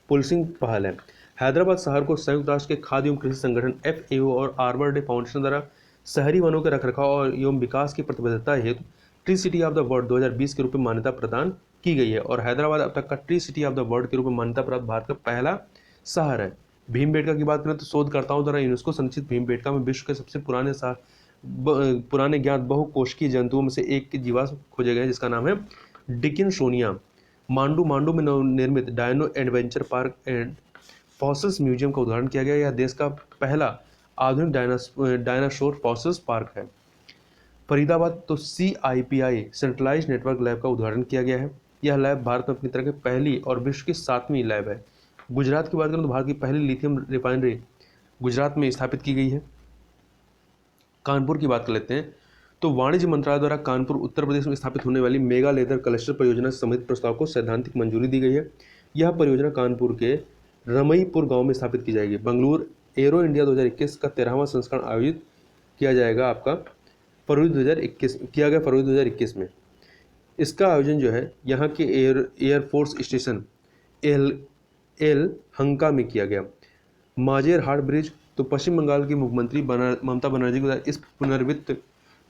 पुलिसिंग पहल है। हैदराबाद शहर को संयुक्त राष्ट्र के खाद्य एवं कृषि संगठन FAO और आर्बर डे फाउंडेशन द्वारा शहरी वनों के रखरखाव और एवं विकास की प्रतिबद्धता हेतु tree city of the world 2020 के रूप में मान्यता प्रदान की गई है और हैदराबाद अब तक का tree city of the world के रूप में मान्यता प्राप्त भारत का पहला शहर है। भीमबेटका की बात करें तो शोधकर्ताओं द्वारा यूनेस्को संरक्षित भीमबेटका में विश्व के सबसे पुराने ज्ञात बहुकोशिकीय जंतुओं में से एक के जीवाश्म खोजे गए जिसका नाम है डिकिंसोनिया। मांडू में नवनिर्मित dino adventure park and fossils museum का उद्घाटन किया गया। यह देश का पहला आधुनिक डायनासोर फॉसिल्स पार्क है। फरीदाबाद तो CIPI सेंट्रलाइज्ड नेटवर्क लैब का उद्घाटन किया गया है। यह लैब भारत में अपनी तरह की पहली और विश्व की 7वीं लैब है। गुजरात की बात करें तो भारत की पहली लिथियम रिफाइनरी गुजरात में स्थापित की गई है। कानपुर की बात कर लेते हैं तो वाणिज्य मंत्रालय द्वारा कानपुर उत्तर प्रदेश में स्थापित होने वाली मेगा लेदर क्लस्टर परियोजना से संबंधित प्रस्ताव को सैद्धांतिक मंजूरी दी गई है। यह परियोजना कानपुर के रमईपुर गांव में स्थापित की जाएगी। बंगलुरु एरो इंडिया 2021 का 13वां संस्करण आयोजित किया जाएगा आपका फरवरी 2021 में। इसका आयोजन जो है यहाँ के एयरफोर्स स्टेशन एल हंका में किया गया। माजेर हाट ब्रिज तो पश्चिम बंगाल की मुख्यमंत्री ममता बनर्जी के द्वारा इस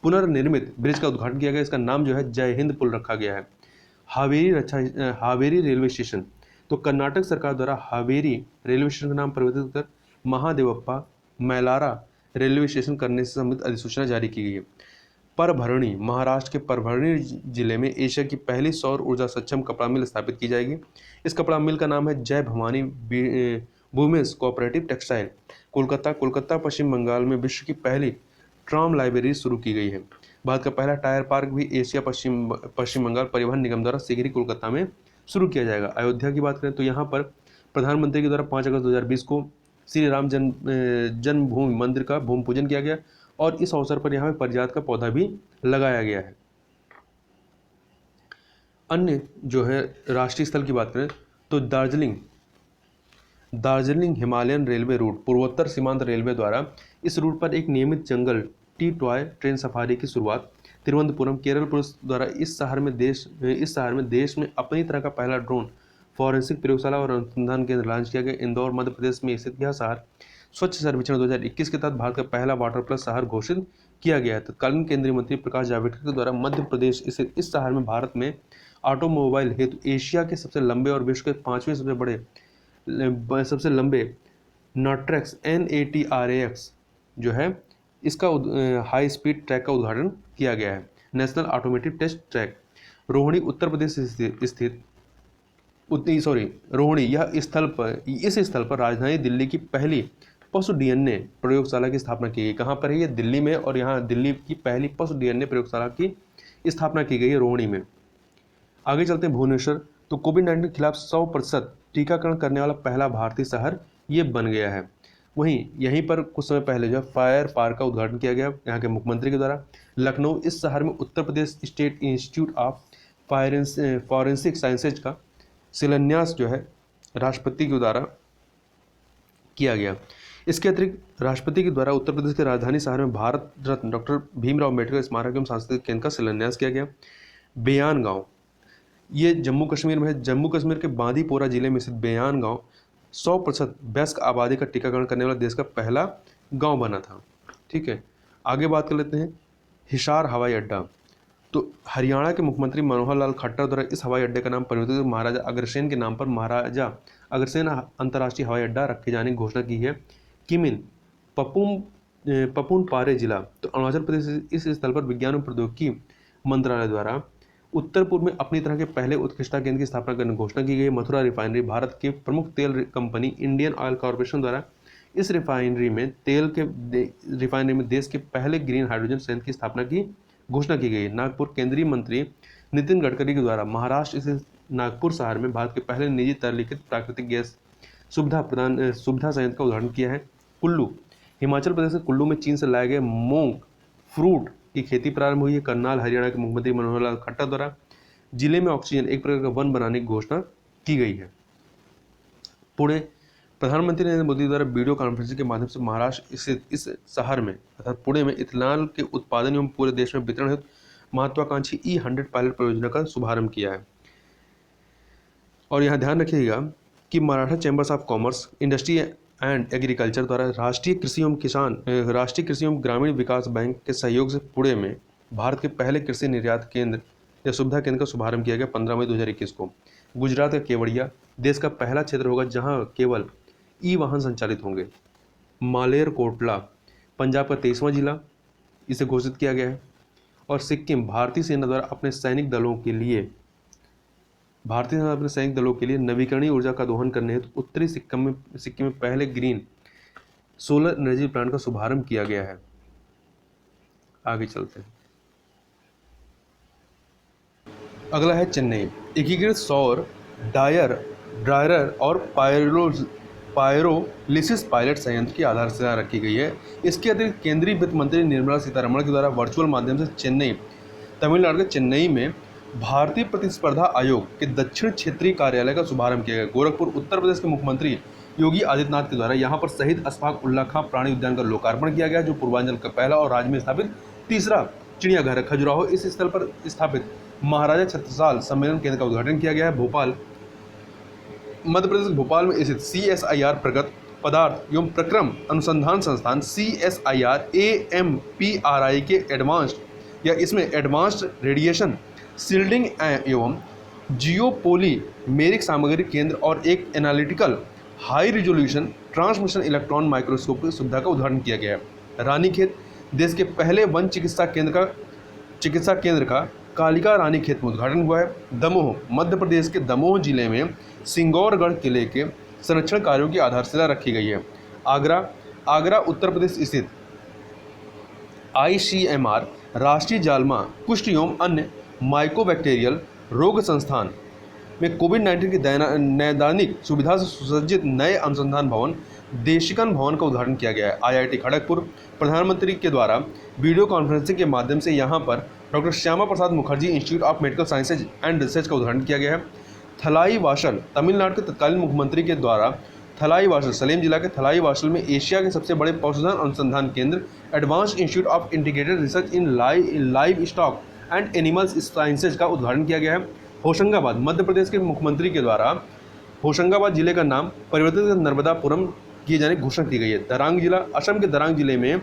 पुनर्निर्मित ब्रिज का उद्घाटन किया गया। इसका नाम जो है जय हिंद पुल रखा गया है। हावेरी रेलवे स्टेशन तो कर्नाटक सरकार द्वारा हावेरी रेलवे स्टेशन का नाम परिवर्तित कर महादेवप्पा मैलारा रेलवे स्टेशन करने से संबंधित अधिसूचना जारी की गई है। परभरणी, महाराष्ट्र के परभरणी जिले में एशिया की पहली सौर ऊर्जा सक्षम कपड़ा मिल स्थापित की जाएगी। इस कपड़ा मिल का नाम है Jai Bhavani women's cooperative textile. Kolkata पश्चिम बंगाल में विश्व की पहली ट्राम लाइब्रेरी शुरू की गई है। भारत का पहला टायर पार्क भी एशिया पश्चिम बंगाल परिवहन निगम द्वारा शीघ्र ही कोलकाता में शुरू किया जाएगा। अयोध्या की बात करें तो यहाँ पर प्रधानमंत्री के द्वारा 5 अगस्त 2020 को श्री राम जन्मभूमि मंदिर का भूमि पूजन किया गया और इस अवसर पर यहाँ पे पारिजात का पौधा भी लगाया गया है। अन्य जो है राष्ट्रीय स्थल की बात करें तो दार्जिलिंग हिमालयन रेलवे रूट पूर्वोत्तर सीमांत रेलवे द्वारा इस रूट पर एक नियमित जंगल टी टॉय ट्रेन सफारी की शुरुआत। तिरुवनंतपुरम केरल पुलिस द्वारा इस शहर में देश में अपनी तरह का पहला ड्रोन फॉरेंसिक प्रयोगशाला और अनुसंधान केंद्र लॉन्च किया गया। इंदौर मध्य प्रदेश में स्थित यह शहर स्वच्छ सर्वेक्षण 2021 के तहत भारत का पहला वाटर प्लस शहर घोषित किया गया है। तत्कालीन केंद्रीय मंत्री प्रकाश जावड़ेकर के द्वारा मध्य प्रदेश स्थित इस शहर में भारत में ऑटोमोबाइल हेतु एशिया के सबसे लंबे और विश्व के 5वें सबसे लंबे नॉट्रेक्स NATRAX जो है इसका हाई स्पीड ट्रैक का उद्घाटन किया गया है। National automotive test track Rohini Uttar Pradesh स्थित रोहिणी इस स्थल पर राजधानी दिल्ली की पहली पशु DNA प्रयोगशाला की स्थापना की गई। कहाँ पर है ये? दिल्ली में, और यहाँ दिल्ली की पहली पशु DNA प्रयोगशाला की स्थापना की गई है रोहिणी में। आगे चलते हैं भुवनेश्वर। तो कोविड-19 के खिलाफ 100% टीकाकरण करने वाला पहला भारतीय शहर ये बन गया है। वहीं यहीं पर कुछ समय पहले जो फायर पार्क का उद्घाटन किया गया यहाँ के मुख्यमंत्री के द्वारा। लखनऊ, इस शहर में Uttar Pradesh state institute of forensic sciences का शिलान्यास जो है राष्ट्रपति के द्वारा किया गया। इसके अतिरिक्त राष्ट्रपति के द्वारा उत्तर प्रदेश के राजधानी शहर में भारत रत्न डॉक्टर भीमराव अम्बेडकर स्मारक एवं सांस्कृतिक केंद्र का शिलान्यास किया गया। बेयान गांव, ये जम्मू कश्मीर में है। जम्मू कश्मीर के बांदीपोरा जिले में स्थित बेयान गांव 100% वयस्क आबादी का टीकाकरण करने वाला देश का पहला गांव बना था। ठीक है, आगे बात कर लेते हैं हिसार हवाई अड्डा। तो हरियाणा के मुख्यमंत्री मनोहर लाल खट्टर द्वारा इस हवाई अड्डे का नाम परिवर्तित महाराजा अग्रसेन के नाम पर महाराजा अग्रसेन अंतर्राष्ट्रीय हवाई अड्डा रखे जाने की घोषणा की है। किमिन पपुन पारे जिला, तो अरुणाचल प्रदेश इस स्थल पर विज्ञान एवं प्रौद्योगिकी मंत्रालय द्वारा उत्तर पूर्व में अपनी तरह के पहले उत्कृष्टता केंद्र की स्थापना करने की घोषणा की गई। मथुरा रिफाइनरी, भारत की प्रमुख तेल कंपनी इंडियन ऑयल कॉर्पोरेशन द्वारा इस रिफाइनरी में देश के पहले ग्रीन हाइड्रोजन संयंत्र की स्थापना की घोषणा की गई। नागपुर, केंद्रीय मंत्री नितिन गडकरी के द्वारा महाराष्ट्र स्थित नागपुर शहर में भारत के पहले निजी तरलीकृत प्राकृतिक गैस सुविधा संयंत्र का उद्घाटन किया है। कुल्लू, हिमाचल प्रदेश के कुल्लू में चीन से लाए गए मोंग फ्रूट की खेती प्रारंभ हुई है। करनाल, हरियाणा के मुख्यमंत्री मनोहर लाल खट्टर द्वारा जिले में ऑक्सीजन एक प्रकार का वन बनाने की घोषणा की गई है। पुणे, प्रधानमंत्री नरेंद्र मोदी द्वारा वीडियो कॉन्फ्रेंसिंग के माध्यम से महाराष्ट्र स्थित इस शहर में अर्थात पुणे में इथेनॉल के उत्पादन एवं पूरे देश में वितरण हेतु महत्वाकांक्षी E100 पायलट परियोजना का शुभारंभ किया है। और यहाँ ध्यान रखिएगा कि Maratha chambers of commerce, industry and agriculture द्वारा राष्ट्रीय कृषि एवं ग्रामीण विकास बैंक के सहयोग से पुणे में भारत के पहले कृषि निर्यात केंद्र या सुविधा केंद्र का शुभारंभ किया गया 15 मई 2021 को। गुजरात का केवड़िया देश का पहला क्षेत्र होगा जहां केवल वाहन संचालित होंगे। मालेर कोटला, पंजाब का 23वां जिला, इसे घोषित किया गया है। और सिक्किम, भारतीय सेना द्वारा अपने सैनिक दलों के लिए नवीकरणीय ऊर्जा का दोहन करने हेतु उत्तरी सिक्किम में पहले ग्रीन सोलर एनर्जी प्लांट का शुभारंभ किया गया है। आगे चलते हैं, अगला है चेन्नई। एकीकृत सौर ड्रायर और पायरोलिसिस पायलट संयंत्र की आधारशिला रखी गई है। इसके अतिरिक्त केंद्रीय वित्त मंत्री निर्मला सीतारमण के द्वारा वर्चुअल माध्यम से तमिलनाडु के चेन्नई में भारतीय प्रतिस्पर्धा आयोग के दक्षिण क्षेत्रीय कार्यालय का शुभारंभ किया गया। गोरखपुर, उत्तर प्रदेश के मुख्यमंत्री योगी आदित्यनाथ के द्वारा यहां पर शहीद अशफाक उल्लाह खां प्राणी उद्यान का लोकार्पण किया गया, जो पूर्वांचल का पहला और राज्य में स्थापित तीसरा चिड़ियाघर है। खजुराहो, इस स्थल पर स्थापित महाराजा छत्रसाल सम्मेलन केंद्र का उद्घाटन किया गया है। भोपाल, मध्य प्रदेश भोपाल में स्थित CSIR प्रगत पदार्थ एवं प्रक्रम अनुसंधान संस्थान CSIR AMPRI के एडवांस्ड रेडिएशन शील्डिंग एवं जियोपोलीमेरिक सामग्री केंद्र और एक analytical high resolution transmission electron microscope की सुविधा का उद्घाटन किया गया है। रानीखेत, देश के पहले वन चिकित्सा केंद्र का चिकित्सा केंद्र का कालिका रानी खेत में उद्घाटन हुआ है। दमोह, मध्य प्रदेश के दमोह जिले में सिंगौरगढ़ किले के संरक्षण कार्यों की आधारशिला रखी गई है। आगरा उत्तर प्रदेश स्थित ICMR राष्ट्रीय जालमा कुष्ठ एवं अन्य माइकोबैक्टीरियल रोग संस्थान में कोविड-19 की नैदानिक सुविधा से सुसज्जित नए अनुसंधान भवन देशिकन भवन का उद्घाटन किया गया है। IIT खड़गपुर, प्रधानमंत्री के द्वारा वीडियो कॉन्फ्रेंसिंग के माध्यम से यहां पर doctor Shyama Prasad Mukherjee institute of medical sciences and research का उद्घाटन किया गया है। थलाईवासल, तमिलनाडु के तत्कालीन मुख्यमंत्री के द्वारा थलाईवासल, सलेम जिला के थलाईवासल में एशिया के सबसे बड़े पशुधन अनुसंधान केंद्र advanced institute of integrated research in live stock and animals sciences का उद्घाटन किया गया है। होशंगाबाद, मध्य प्रदेश के मुख्यमंत्री के द्वारा होशंगाबाद जिले का नाम परिवर्तित कर नर्मदापुरम किए जाने की घोषणा की गई है। दरांग जिला, असम के दरांग जिले में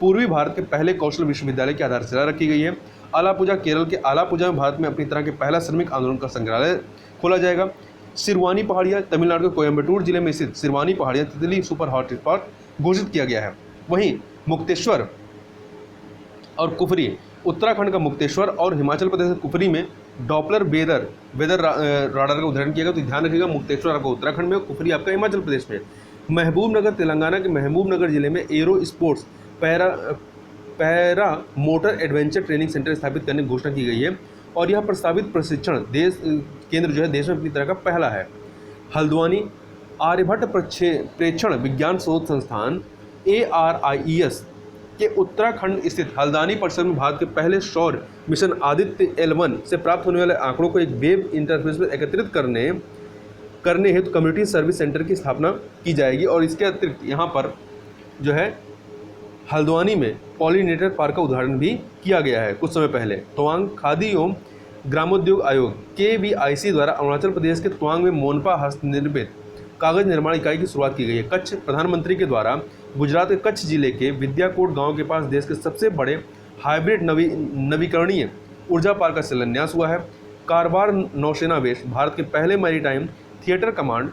पूर्वी भारत के पहले कौशल विश्वविद्यालय की आधारशिला रखी गई है। आलापुजा, केरल के आलापुजा में भारत में अपनी तरह के पहला श्रमिक आंदोलन का संग्रहालय खोला जाएगा। सिरवानी पहाड़ियाँ, तमिलनाडु के कोयम्बटूर जिले में स्थित सिरवानी पहाड़ियाँ तितली सुपर हॉटस्पॉट घोषित किया गया है। वहीं मुक्तेश्वर और कुफरी, उत्तराखंड का मुक्तेश्वर और हिमाचल प्रदेश के कुफरी में डॉपलर वेदर राडार का उदाहरण किया गया। तो ध्यान रखिएगा, मुक्तेश्वर आपका उत्तराखंड में, कुफरी आपका हिमाचल प्रदेश में। महबूबनगर, तेलंगाना के महबूबनगर जिले में aero sports para motor adventure training centre स्थापित करने की घोषणा की गई है और यह प्रस्तावित प्रशिक्षण केंद्र जो है देश में अपनी तरह का पहला है। हल्द्वानी, आर्यभट्ट प्रेक्षण विज्ञान शोध संस्थान ARIES के उत्तराखंड स्थित हल्द्वानी परिसर में भारत के पहले सौर मिशन आदित्य L1 से प्राप्त होने वाले आंकड़ों को एक वेब इंटरफेस में एकत्रित करने हेतु कम्युनिटी सर्विस सेंटर की स्थापना की जाएगी। और इसके अतिरिक्त यहाँ पर जो है हल्द्वानी में पॉलिनेटर पार्क का उद्घाटन भी किया गया है कुछ समय पहले। तवांग, खादी एवं ग्रामोद्योग आयोग KVIC द्वारा अरुणाचल प्रदेश के तवांग में मोनपा हस्तनिर्मित कागज निर्माण इकाई की शुरुआत की गई है। कच्छ, प्रधानमंत्री के द्वारा गुजरात के कच्छ जिले के विद्याकोट गांव के पास देश के सबसे बड़े हाइब्रिड नवीकरणीय ऊर्जा पार्क का शिलान्यास हुआ है। कारवार नौसेना बेस, भारत के पहले मैरीटाइम थिएटर कमांड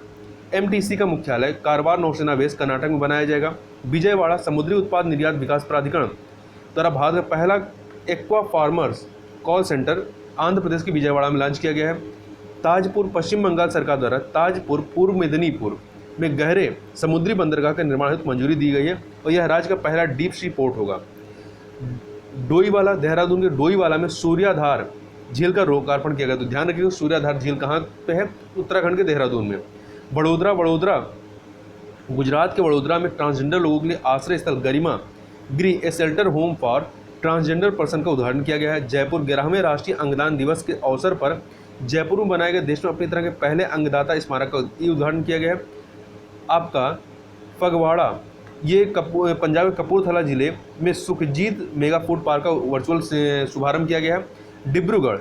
MTC का मुख्यालय कारवार नौसेना बेस कर्नाटक में बनाया जाएगा। विजयवाड़ा, समुद्री उत्पाद निर्यात विकास प्राधिकरण द्वारा भारत का पहला aqua farmers call centre Andhra Pradesh के विजयवाड़ा में लॉन्च किया गया है। ताजपुर, पश्चिम बंगाल सरकार द्वारा ताजपुर पूर्व मेदिनीपुर में गहरे समुद्री बंदरगाह का निर्माण हेतु मंजूरी दी गई है और यह राज्य का पहला डीप सी पोर्ट होगा। डोईवाला, देहरादून के डोईवाला में सूर्याधार झील का लोकार्पण किया गया। तो ध्यान रखिएगा, सूर्याधार झील कहाँ पे है? उत्तराखंड के देहरादून में। वडोदरा, गुजरात के वडोदरा में ट्रांसजेंडर लोगों के लिए आश्रय स्थल Garima Greh a shelter home for transgender person का उद्घाटन किया गया है। जयपुर, 11वें राष्ट्रीय अंगदान दिवस के अवसर पर जयपुर में बनाए गए देश में अपनी तरह के पहले अंगदाता स्मारक का उद्घाटन किया गया है। आपका फगवाड़ा, ये पंजाब के कपूरथला जिले में सुखजीत मेगा फूड पार्क का वर्चुअल से शुभारंभ किया गया है। डिब्रूगढ़,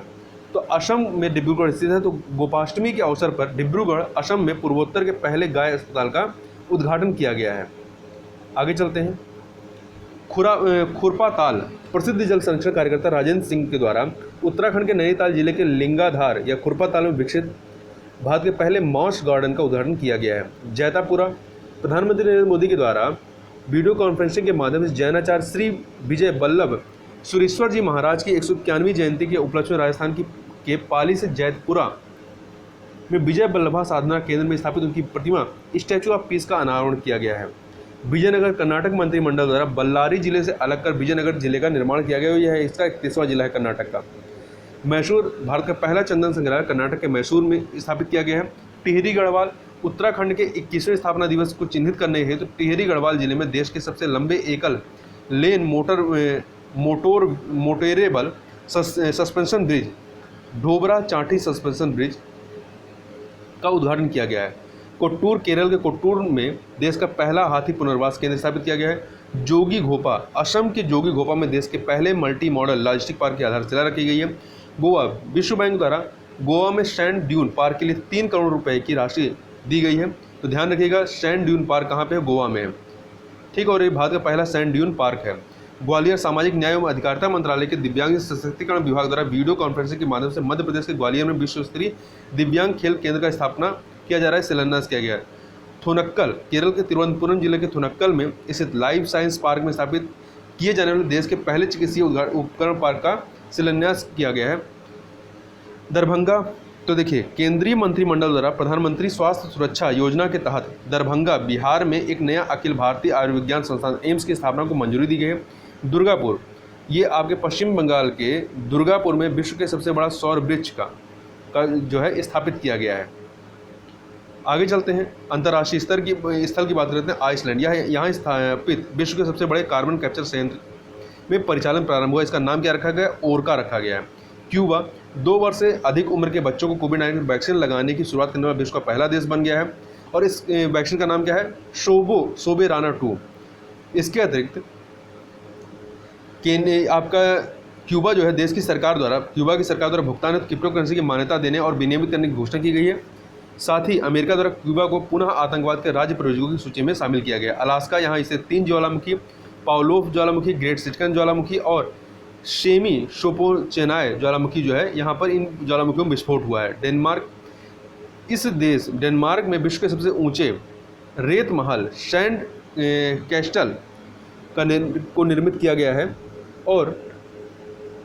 तो असम में डिब्रूगढ़ स्थित है। तो गोपाष्टमी के अवसर पर डिब्रूगढ़, असम में पूर्वोत्तर के पहले गाय अस्पताल का उद्घाटन किया गया है। आगे चलते हैं। खुरपाताल, प्रसिद्ध जल संरक्षण कार्यकर्ता राजेंद्र सिंह के द्वारा उत्तराखंड के नैनीताल जिले के लिंगाधार या खुरपाताल में विकसित भारत के पहले मॉस गार्डन का उद्घाटन किया गया है। जैतापुरा, प्रधानमंत्री नरेंद्र मोदी के द्वारा वीडियो कॉन्फ्रेंसिंग के माध्यम से जैनाचार्य श्री विजय वल्लभ सुरेश्वर जी महाराज की 191वीं जयंती के उपलक्ष्य में राजस्थान के पाली से जैतपुरा में विजय वल्लभा साधना केंद्र में स्थापित उनकी प्रतिमा स्टैचू ऑफ पीस का अनावरण किया गया है। विजयनगर, कर्नाटक मंत्रिमंडल द्वारा बल्लारी जिले से अलग कर विजयनगर जिले का निर्माण किया गया। यह इसका 31वां जिला है कर्नाटक का। मैसूर, भारत का पहला चंदन संग्रहालय कर्नाटक के मैसूर में स्थापित किया गया है। टिहरी गढ़वाल, उत्तराखंड के 21वें स्थापना दिवस को चिन्हित करने हेतु टिहरी गढ़वाल जिले में देश के सबसे लंबे एकल lane motorable suspension bridge Dobra Chanti suspension bridge का उद्घाटन किया गया है। कोट्टूर, केरल के कोट्टूर में देश का पहला हाथी पुनर्वास केंद्र स्थापित किया गया है। जोगी घोपा, असम के जोगी घोपा में देश के पहले मल्टी मॉडल लॉजिस्टिक पार्क की आधारशिला रखी गई है। गोवा, विश्व बैंक द्वारा गोवा में सैंड ड्यून पार्क के लिए 3 करोड़ रुपए की राशि दी गई है। तो ध्यान रखिएगा, सैंड ड्यून पार्क कहाँ पे है? गोवा में है, ठीक। और ये भारत का पहला सैंड ड्यून पार्क है। ग्वालियर, सामाजिक न्याय एवं अधिकारिता मंत्रालय के दिव्यांग सशक्तिकरण विभाग द्वारा वीडियो कॉन्फ्रेंसिंग के माध्यम से मध्य प्रदेश के ग्वालियर में विश्व स्तरीय दिव्यांग खेल केंद्र का स्थापना किया जा रहा है, शिलान्यास किया गया है। थोनक्कल, केरल के तिरुवनंतपुरम जिले के थोनक्कल में स्थित लाइफ साइंस पार्क में स्थापित किए जाने वाले देश के पहले चिकित्सीय उपकरण पार्क का शिलान्यास किया गया है। दरभंगा, तो देखिए केंद्रीय मंत्रिमंडल द्वारा प्रधानमंत्री स्वास्थ्य सुरक्षा योजना के तहत दरभंगा बिहार में एक नया अखिल भारतीय आयुर्विज्ञान संस्थान एम्स की स्थापना को मंजूरी दी गई है। दुर्गापुर, ये आपके पश्चिम बंगाल के दुर्गापुर में विश्व के सबसे बड़ा सौर वृक्ष का जो है स्थापित किया गया है। आगे चलते हैं, अंतर्राष्ट्रीय स्थल की बात करते हैं। आइसलैंड, यह यहाँ स्थापित विश्व के सबसे बड़े कार्बन कैप्चर संयंत्र में परिचालन प्रारंभ हुआ। इसका नाम क्या रखा गया है? ओरका रखा गया है। क्यूबा 2 वर्ष से अधिक उम्र के बच्चों को कोविड-19 वैक्सीन लगाने की शुरुआत करने वाला विश्व का पहला देश बन गया है और इस वैक्सीन का नाम क्या है? सोबेराना 2। इसके अतिरिक्त आपका क्यूबा जो है क्यूबा की सरकार द्वारा भुगतान क्रिप्टो करेंसी की मान्यता देने और विनियमित करने की घोषणा की गई है। साथ ही अमेरिका द्वारा क्यूबा को पुनः आतंकवाद के राज्य प्रायोजकों की सूची में शामिल किया गया। अलास्का, यहाँ इसे 3 ज्वालामुखी, पाउलोव ज्वालामुखी, ग्रेट सिटकन ज्वालामुखी और शेमी शोपोचेनाय ज्वालामुखी जो है, यहाँ पर इन ज्वालामुखियों में विस्फोट हुआ है। डेनमार्क में विश्व के सबसे ऊंचे रेत महल सैंड कैस्टल को निर्मित किया गया है और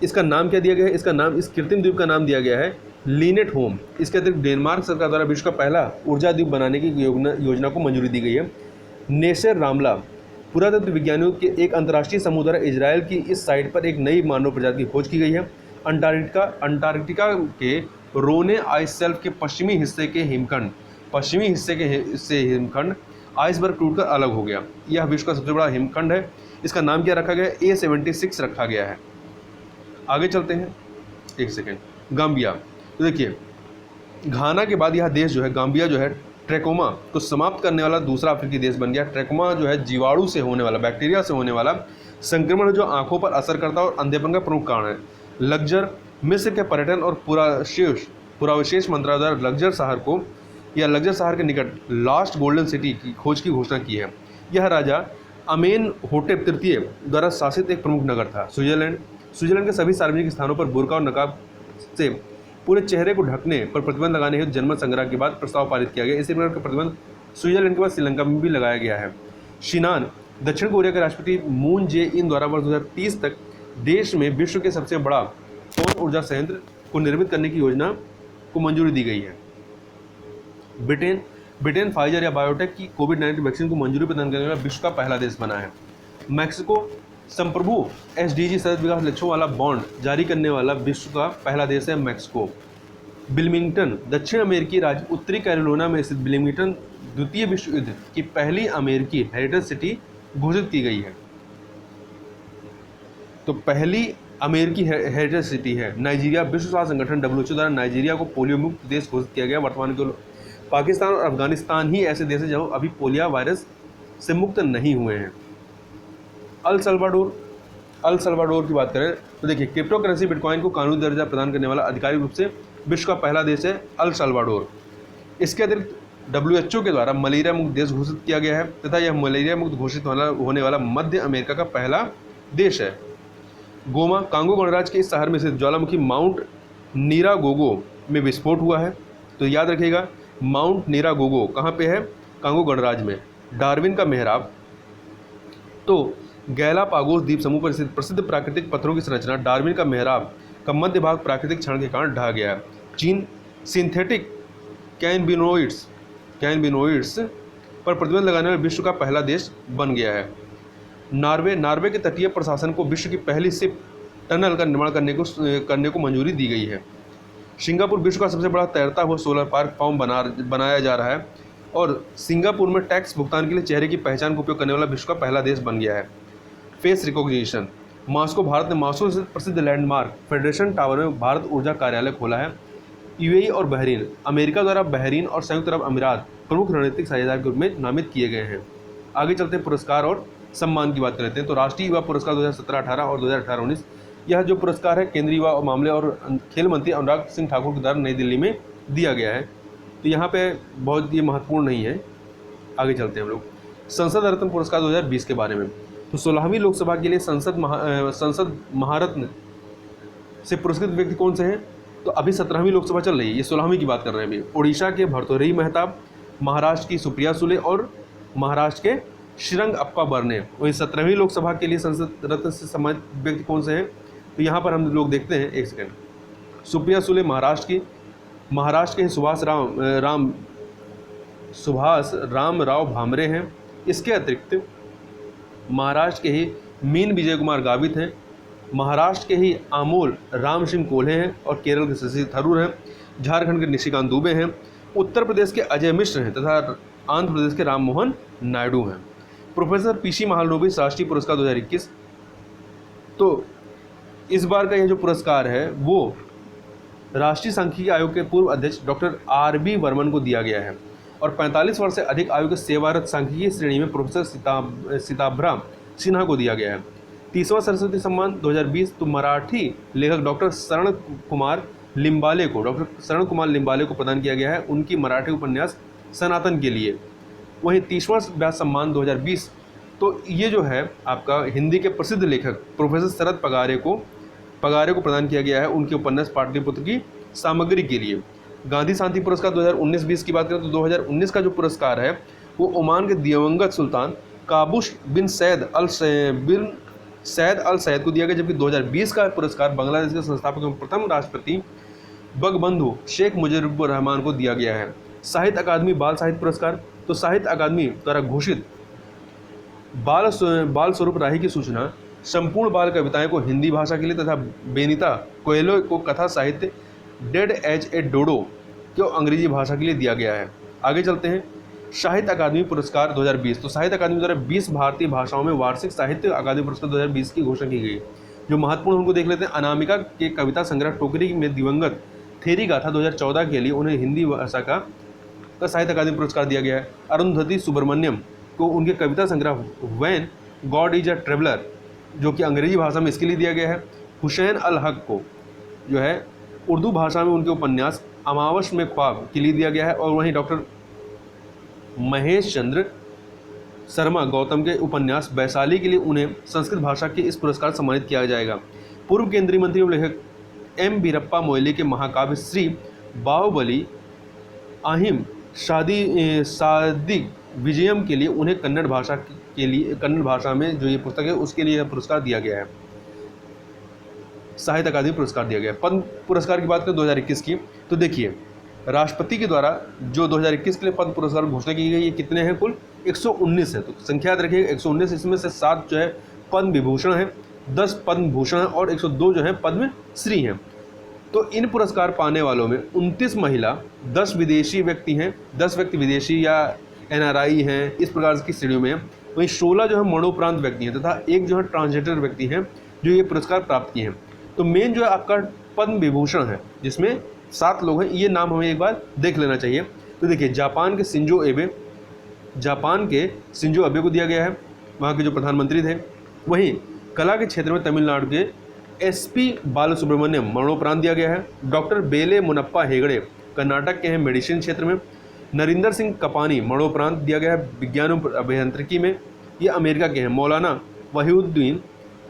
इसका नाम क्या दिया गया है? इसका नाम, इस कृत्रिम द्वीप का नाम दिया गया है लीनेट होम। इसके अतिरिक्त डेनमार्क सरकार द्वारा विश्व का पहला ऊर्जा द्वीप बनाने की योजना को मंजूरी दी गई है। नेसर रामला, पुरातत्व विज्ञानियों के एक अंतर्राष्ट्रीय समूह द्वारा इजराइल की इस साइट पर एक नई मानव प्रजाति की खोज की गई है। अंटार्कटिका के रोने आइस शेल्फ के पश्चिमी हिस्से से हिमखंड आइसबर्ग टूटकर अलग हो गया। यह विश्व का सबसे बड़ा हिमखंड है। इसका नाम क्या रखा गया है? A76 रखा गया है। आगे चलते हैं, एक सेकेंड। गाम्बिया, तो देखिए घाना के बाद यह देश जो है गाम्बिया जो है ट्रैकोमा को समाप्त करने वाला दूसरा अफ्रीकी देश बन गया। ट्रैकोमा जो है जीवाणु से होने वाला, बैक्टीरिया से होने वाला संक्रमण है जो आंखों पर असर करता है और अंधेपन का प्रमुख कारण है। लग्जर, मिस्र के पर्यटन और पुरावशेष मंत्रालय द्वारा लग्जर शहर के निकट लास्ट गोल्डन सिटी की खोज की घोषणा की है। यह राजा अमेनहोटेप तृतीय द्वारा शासित एक प्रमुख नगर था। स्विट्जरलैंड के सभी सार्वजनिक स्थानों पर बुर्का और नकाब से पूरे चेहरे को ढकने पर प्रतिबंध लगाने हेतु जनमत संग्रह के बाद प्रस्ताव पारित किया गया। इसी प्रकार का प्रतिबंध स्विट्जरलैंड के बाद श्रीलंका में भी लगाया गया है। शिनान, दक्षिण कोरिया के राष्ट्रपति मून जे-इन द्वारा वर्ष 2030 तक देश में विश्व के सबसे बड़ा सौर ऊर्जा संयंत्र को निर्मित करने की योजना को मंजूरी दी गई है। ब्रिटेन फाइजर या बायोटेक की कोविड-19 वैक्सीन को मंजूरी प्रदान करने वाला विश्व का पहला देश बना है। मैक्सिको संप्रभु SDG सतत विकास लक्ष्यों वाला बॉन्ड जारी करने वाला विश्व का पहला देश है मैक्सिको। बिल्मिंगटन, दक्षिण अमेरिकी राज्य उत्तरी कैरोलिना में स्थित बिल्मिंगटन द्वितीय विश्व युद्ध की पहली अमेरिकी हेरिटेज सिटी घोषित की गई है। तो पहली अमेरिकी हेरिटेज सिटी है। नाइजीरिया, विश्व स्वास्थ्य संगठन WHO द्वारा नाइजीरिया को पोलियो मुक्त देश घोषित किया गया। वर्तमान के पाकिस्तान और अफगानिस्तान ही ऐसे देश हैं जहाँ अभी पोलियो वायरस से मुक्त नहीं हुए हैं। अल सल्वाडोर की बात करें तो देखिए क्रिप्टो करेंसी बिटकॉइन को कानूनी दर्जा प्रदान करने वाला आधिकारिक रूप से विश्व का पहला देश है अल सल्वाडोर। इसके अतिरिक्त WHO के द्वारा मलेरिया मुक्त देश घोषित किया गया है तथा यह मलेरिया मुक्त घोषित होने वाला मध्य अमेरिका का पहला देश है। गोमा, कांगो गणराज्य के इस शहर में स्थित ज्वालामुखी माउंट नीरागोगो में विस्फोट हुआ है। तो याद रखिएगा माउंट नीरागोगो कहाँ पे है? कांगो गणराज्य में। डार्विन का मेहराब, तो गैलापागोस द्वीप समूह पर स्थित प्रसिद्ध प्राकृतिक पत्थरों की संरचना डार्विन का मेहराब का मध्य भाग प्राकृतिक क्षरण के कारण ढह गया है। चीन सिंथेटिक कैनबिनोइड्स पर प्रतिबंध लगाने वाले विश्व का पहला देश बन गया है। नॉर्वे के तटीय प्रशासन को विश्व की पहली शिप टनल का निर्माण करने को मंजूरी दी गई है। सिंगापुर विश्व का सबसे बड़ा तैरता हुआ सोलर पार्क फार्म बनाया जा रहा है और सिंगापुर में टैक्स भुगतान के लिए चेहरे की पहचान का उपयोग करने वाला विश्व का पहला देश बन गया है। फेस रिकॉग्निशन, मॉस्को, भारत ने मॉस्को से प्रसिद्ध लैंडमार्क फेडरेशन टावर में भारत ऊर्जा कार्यालय खोला है। UAE और बहरीन, अमेरिका द्वारा बहरीन और संयुक्त अरब अमीरात प्रमुख रणनीतिक साझेदार के रूप में नामित किए गए हैं। आगे चलते हैं पुरस्कार और सम्मान की बात करते हैं। तो राष्ट्रीय युवा पुरस्कार 2017-18 और 2018-19, यह जो पुरस्कार है केंद्रीय युवा मामले और खेल मंत्री अनुराग सिंह ठाकुर के द्वारा नई दिल्ली में दिया गया है। तो यहाँ पे बहुत ये महत्वपूर्ण नहीं है। आगे चलते हैं हम लोग संसद रत्न पुरस्कार 2020 के बारे में। तो 16वीं लोकसभा के लिए संसद महारत्न से पुरस्कृत व्यक्ति कौन से हैं? तो अभी 17वीं लोकसभा चल रही है, ये 16वीं की बात कर रहे हैं अभी। उड़ीसा के भर्तृहरि मेहताब, महाराष्ट्र की सुप्रिया सुले और महाराष्ट्र के श्रीरंग अप्पा बर्ने। वही 17वीं लोकसभा के लिए संसद रत्न से सम्मानित व्यक्ति कौन से हैं? तो यहाँ पर हम लोग देखते हैं, एक सेकेंड, सुप्रिया सुले महाराष्ट्र के ही सुभाष राम राव भामरे हैं। इसके अतिरिक्त महाराष्ट्र के ही मीन विजय कुमार गावित हैं, महाराष्ट्र के ही आमोल राम सिंह कोल्हे हैं और केरल के शशि थरूर हैं, झारखंड के निशिकांत दुबे हैं, उत्तर प्रदेश के अजय मिश्र हैं तथा आंध्र प्रदेश के राम मोहन नायडू हैं। प्रोफेसर पीसी महालनोबिस राष्ट्रीय पुरस्कार 2021, तो इस बार का यह जो पुरस्कार है वो राष्ट्रीय सांख्यिकी आयोग के पूर्व अध्यक्ष डॉक्टर आर.बी. वर्मन को दिया गया है और 45 वर्ष से अधिक आयु के सेवारत सांख्यिकी श्रेणी में प्रोफेसर सीताभ्रा सिन्हा को दिया गया है। 30वां सरस्वती सम्मान 2020 तो मराठी लेखक डॉक्टर शरण कुमार लिम्बाले को प्रदान किया गया है उनकी मराठी उपन्यास सनातन के लिए। वहीं 30वां व्यास सम्मान 2020 तो ये जो है आपका हिंदी के प्रसिद्ध लेखक प्रोफेसर शरद पगारे को प्रदान किया गया है उनके उपन्यास पाटलिपुत्र की सामग्री के लिए। गांधी शांति पुरस्कार 2019-20 की बात करें तो 2019 का जो पुरस्कार है वो ओमान के दिवंगत सुल्तान काबूस बिन सैद अल सैद को दिया गया, जबकि 2020 का पुरस्कार बांग्लादेश के संस्थापक एवं प्रथम राष्ट्रपति बंगबंधु शेख मुजीबुर रहमान को दिया गया है। साहित्य अकादमी बाल साहित्य पुरस्कार, तो साहित्य अकादमी द्वारा घोषित बाल स्वरूप राही की सूचना संपूर्ण बाल कविताएं को हिंदी भाषा के लिए तथा बेनिता कोएलो को कथा साहित्य डेड एज ए डोडो को अंग्रेजी भाषा के लिए दिया गया है। आगे चलते हैं, साहित्य अकादमी पुरस्कार 2020, तो साहित्य अकादमी द्वारा 20 भारतीय भाषाओं में वार्षिक साहित्य अकादमी पुरस्कार 2020 की घोषणा की गई। जो महत्वपूर्ण उनको देख लेते हैं, अनामिका के कविता संग्रह टोकरी में दिवंगत थेरी गाथा 2014 के लिए उन्हें हिंदी भाषा का साहित्य अकादमी पुरस्कार दिया गया है। अरुंधति सुब्रमण्यम को उनके कविता संग्रह when God is a traveller जो कि अंग्रेजी भाषा में इसके लिए दिया गया है। हुसैन अल हक को जो है उर्दू भाषा में उनके उपन्यास अमावस में ख्वाब के लिए दिया गया है। और वहीं डॉक्टर महेश चंद्र शर्मा गौतम के उपन्यास वैशाली के लिए उन्हें संस्कृत भाषा के इस पुरस्कार सम्मानित किया जाएगा। पूर्व केंद्रीय मंत्री और लेखक एम वीरप्पा मोइली के महाकाव्य श्री बाहुबली अहिम सादिक विजयम के लिए उन्हें कन्नड़ भाषा में जो ये पुस्तक है उसके लिए यह पुरस्कार दिया गया है, साहित्य अकादमी पुरस्कार दिया गया है। पद्म पुरस्कार की बात करें 2021 की, तो देखिए राष्ट्रपति के द्वारा जो 2021 के लिए पद्म पुरस्कार घोषणा की गई, ये कितने हैं? कुल 119 है। तो संख्या याद रखिएगा 119, इसमें से 7 जो है पद्म विभूषण है, 10 पद्म भूषण है और 102 जो है पद्म श्री हैं। तो इन पुरस्कार पाने वालों में 29 महिला, 10 विदेशी व्यक्ति हैं, 10 व्यक्ति विदेशी या NRI हैं, इस प्रकार की श्रेणियों में। वहीं 16 जो है मरणोपरांत व्यक्ति हैं तथा एक जो है ट्रांसजेंडर व्यक्ति हैं जो ये पुरस्कार प्राप्त किए हैं। तो मेन जो है आपका पद्म विभूषण है जिसमें 7 लोग हैं, ये नाम हमें एक बार देख लेना चाहिए। तो देखिए जापान के शिंजो अबे को दिया गया है, वहाँ के जो प्रधानमंत्री थे। वहीं कला के क्षेत्र में तमिलनाडु के SP बालसुब्रमण्यम मरणोपरांत दिया गया है। डॉक्टर बेले मुनप्पा हेगड़े कर्नाटक के हैं, मेडिसिन क्षेत्र में। नरिंदर सिंह कपानी मरणोपरांत दिया गया है विज्ञान और अभियांत्रिकी में, ये अमेरिका के हैं। मौलाना वहीउद्दीन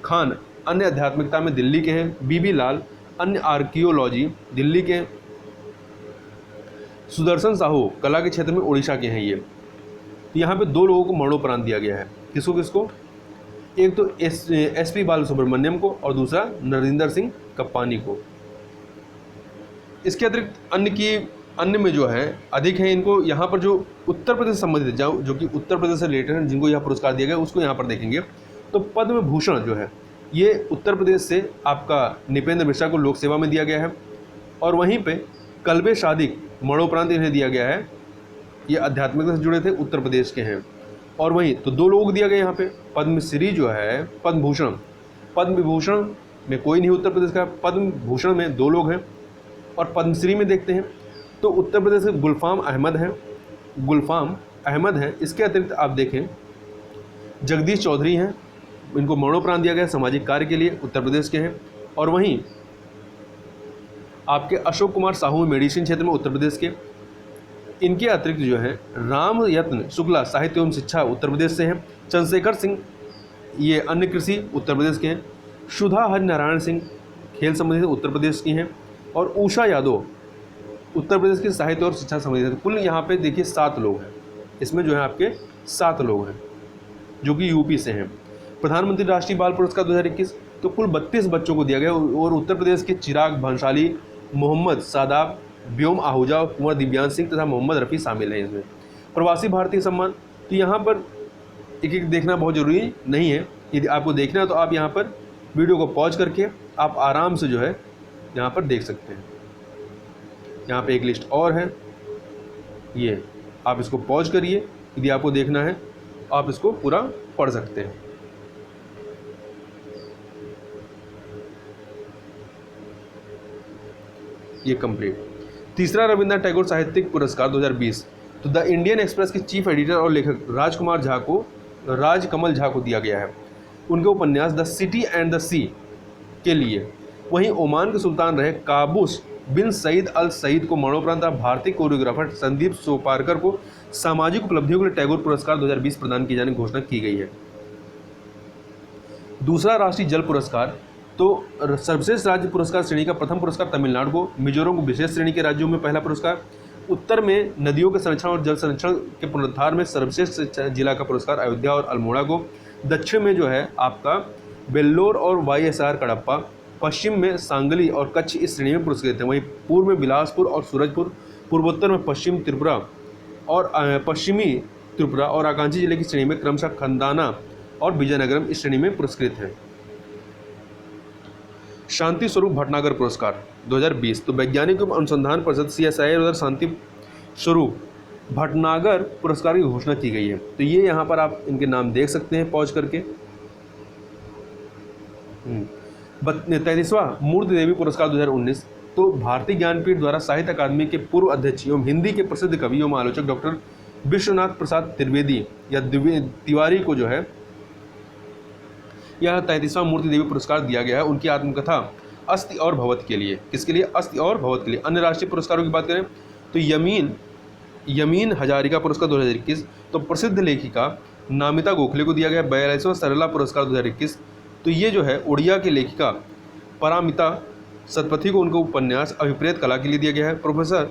खान अन्य आध्यात्मिकता में दिल्ली के हैं। BB लाल अन्य आर्कियोलॉजी दिल्ली के। सुदर्शन साहू कला के क्षेत्र में उड़ीसा के हैं। ये यहाँ पे 2 लोगों को मरणोपरांत दिया गया है। किसको? एक तो SP बालसुब्रमण्यम को और दूसरा नरिंदर सिंह कप्पानी को। इसके अतिरिक्त अन्य में जो है अधिक है, इनको यहाँ पर जो उत्तर प्रदेश से संबंधित जो कि उत्तर प्रदेश से रिलेटेड हैं, जिनको यह पुरस्कार दिया गया उसको यहाँ पर देखेंगे। तो पद्म भूषण जो है ये उत्तर प्रदेश से आपका निपेंद्र मिश्रा को लोक सेवा में दिया गया है। और वहीं पे कल्बे सादिक मरणोपरांत इन्हें दिया गया है, ये आध्यात्मिकता से जुड़े थे, उत्तर प्रदेश के हैं। और वहीं तो 2 लोगों को दिया गया यहाँ पे। पद्मश्री जो है पद्म विभूषण में कोई नहीं उत्तर प्रदेश का, पद्म भूषण में 2 लोग हैं। और पद्मश्री में देखते हैं तो उत्तर प्रदेश से गुलफाम अहमद हैं। इसके अतिरिक्त आप देखें जगदीश चौधरी हैं, इनको मरणोपरांत दिया गया सामाजिक कार्य के लिए, उत्तर प्रदेश के हैं। और वहीं आपके अशोक कुमार साहू मेडिसिन क्षेत्र में, उत्तर प्रदेश के। इनके अतिरिक्त जो है राम यत्न शुक्ला साहित्य एवं शिक्षा उत्तर प्रदेश से हैं। चंद्रशेखर सिंह ये अन्य कृषि उत्तर प्रदेश के हैं। सुधा हरिनारायण सिंह खेल संबंधित उत्तर प्रदेश की हैं। और उषा यादव उत्तर प्रदेश के साहित्य और शिक्षा संबंधित। कुल यहाँ पे देखिए 7 लोग हैं, इसमें जो है आपके 7 लोग हैं जो कि यूपी से हैं। प्रधानमंत्री राष्ट्रीय बाल पुरस्कार 2021 तो कुल 32 बच्चों को दिया गया और उत्तर प्रदेश के चिराग भंसाली, मोहम्मद सादाब, व्योम आहूजा, कुंवर दिव्यांश सिंह तथा मोहम्मद रफ़ी शामिल हैं इसमें। प्रवासी भारतीय सम्मान, तो यहाँ पर एक एक देखना बहुत ज़रूरी नहीं है। यदि आपको देखना है तो आप यहाँ पर वीडियो को पॉज करके आप आराम से जो है यहाँ पर देख सकते हैं। यहाँ पे एक लिस्ट और है, ये आप इसको पॉज करिए, यदि आपको देखना है आप इसको पूरा पढ़ सकते हैं। ये कंप्लीट। तीसरा रविंद्रनाथ टैगोर साहित्यिक पुरस्कार 2020 तो द इंडियन एक्सप्रेस के चीफ एडिटर और लेखक राजकमल झा को दिया गया है उनके उपन्यास द सिटी एंड द सी के लिए। वहीं ओमान के सुल्तान रहे काबूस बिन सईद अल सईद को मरणोपरांत भारतीय कोरियोग्राफर संदीप सोपारकर को सामाजिक उपलब्धियों के लिए टैगोर पुरस्कार 2020 प्रदान किए जाने की घोषणा की गई है। दूसरा राष्ट्रीय जल पुरस्कार, तो सर्वश्रेष्ठ राज्य पुरस्कार श्रेणी का प्रथम पुरस्कार तमिलनाडु को, मिजोरम को विशेष श्रेणी के राज्यों में पहला पुरस्कार, उत्तर में नदियों के संरक्षण और जल संरक्षण के पुनरुद्धार में सर्वश्रेष्ठ जिला का पुरस्कार अयोध्या और अल्मोड़ा को, दक्षिण में जो है आपका वेल्लोर और वाईएसआर कडप्पा, पश्चिम में सांगली और कच्छ इस श्रेणी में पुरस्कृत हैं। वहीं पूर्व में बिलासपुर और सूरजपुर, पूर्वोत्तर में पश्चिमी त्रिपुरा और आकांक्षी जिले की श्रेणी में क्रमशः खंदाना और विजयनगरम इस श्रेणी में पुरस्कृत हैं। शांति स्वरूप भटनागर पुरस्कार 2020 तो वैज्ञानिक एवं अनुसंधान परिषद CSIR द्वारा शांति स्वरूप भटनागर पुरस्कार की घोषणा की गई है। तो ये यहाँ पर आप इनके नाम देख सकते हैं पॉज करके। 33वां मूर्ति देवी पुरस्कार 2019 तो भारतीय ज्ञानपीठ द्वारा साहित्य अकादमी के पूर्व अध्यक्ष एवं हिंदी के प्रसिद्ध कवि एवं आलोचक डॉक्टर विश्वनाथ प्रसाद त्रिवेदी या तिवारी को जो है यह 33वां मूर्ति देवी पुरस्कार दिया गया है उनकी आत्मकथा अस्ति और भवत के लिए। किसके लिए? अस्ति और भवत के लिए। अन्य राष्ट्रीय पुरस्कारों की बात करें तो यमीन हजारिका पुरस्कार 2021 तो प्रसिद्ध लेखिका नामिता गोखले को दिया गया। 42वां सरला पुरस्कार 2021 तो ये जो है उड़िया की लेखिका परामिता सतपथी को उनके उपन्यास अभिप्रेत कला के लिए दिया गया है। प्रोफेसर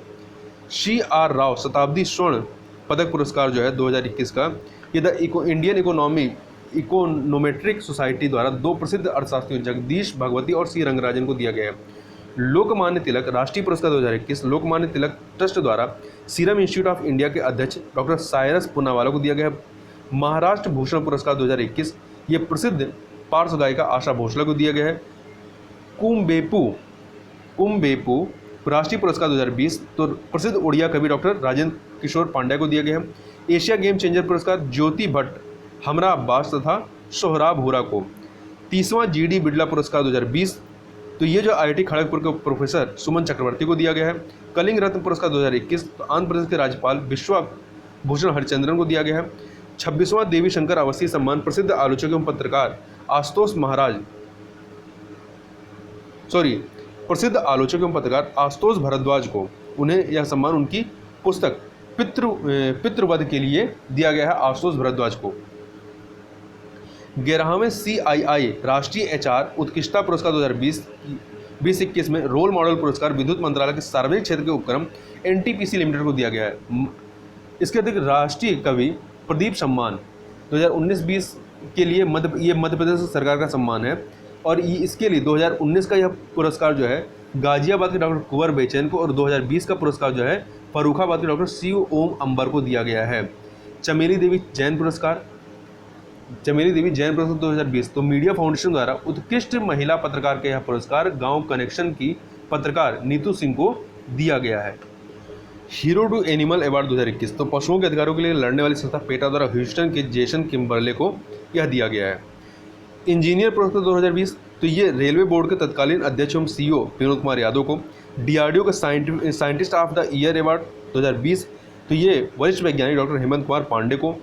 CR राव शताब्दी स्वर्ण पदक पुरस्कार जो है 2021 का ये द इंडियन इकोनोमेट्रिक सोसाइटी द्वारा दो प्रसिद्ध अर्थशास्त्रियों जगदीश भगवती और C रंगराजन को दिया गया है। लोकमान्य तिलक राष्ट्रीय पुरस्कार 2021 लोकमान्य तिलक ट्रस्ट द्वारा सीरम इंस्टीट्यूट ऑफ इंडिया के अध्यक्ष डॉक्टर साइरस पूनावाला को दिया गया है। महाराष्ट्र भूषण पुरस्कार 2021 ये प्रसिद्ध पार्श्व गायिका आशा भोसले को दिया गया है। कुम्बेपू राष्ट्रीय पुरस्कार 2020 तो प्रसिद्ध उड़िया कवि डॉक्टर राजेंद्र किशोर पांड्या को दिया गया है। एशिया गेम चेंजर पुरस्कार ज्योति भट्ट, हमरा अब्बास तथा सोहराब हुरा को। 30वां GD बिड़ला पुरस्कार 2020 तो ये जो IIT खड़गपुर के प्रोफेसर सुमन चक्रवर्ती को दिया गया है। कलिंग रत्न पुरस्कार 2021 तो आंध्र प्रदेश के राज्यपाल विश्वभूषण हरिचंद्रन को दिया गया है। 26वां देवी शंकर अवस्थी सम्मान प्रसिद्ध आलोचक एवं पत्रकार आशुतोष भारद्वाज को उन्हें यह सम्मान उनकी पुस्तक पितृवध के लिए दिया गया है आशुतोष भारद्वाज को। 11वें CII राष्ट्रीय HR उत्कृष्टता पुरस्कार 2020-21 में रोल मॉडल पुरस्कार विद्युत मंत्रालय के सार्वजनिक क्षेत्र के उपक्रम NTPC लिमिटेड को दिया गया है। इसके अतिरिक्त राष्ट्रीय कवि प्रदीप सम्मान 2019-20 के लिए मध्य प्रदेश सरकार का सम्मान है और इसके लिए 2019 का यह पुरस्कार जो है गाजियाबाद के डॉक्टर कुंवर बेचैन को और 2020 का पुरस्कार जो है फर्रुखाबाद के डॉक्टर C ओम अंबर को दिया गया है। चमेली देवी जैन पुरस्कार 2020 तो मीडिया फाउंडेशन द्वारा उत्कृष्ट महिला पत्रकार का यह पुरस्कार गांव कनेक्शन की पत्रकार नीतू सिंह को दिया गया है। हीरो टू एनिमल अवार्ड 2021 तो पशुओं के अधिकारों के लिए लड़ने वाली संस्था पेटा द्वारा ह्यूस्टन के जेसन किम्बरले को यह दिया गया है। इंजीनियर पुरस्कार 2020 तो ये रेलवे बोर्ड के तत्कालीन अध्यक्ष एवं CEO विनोद कुमार यादव को। DRDO का scientist of the year award 2020 तो ये वरिष्ठ वैज्ञानिक डॉक्टर हेमंत कुमार पांडे को।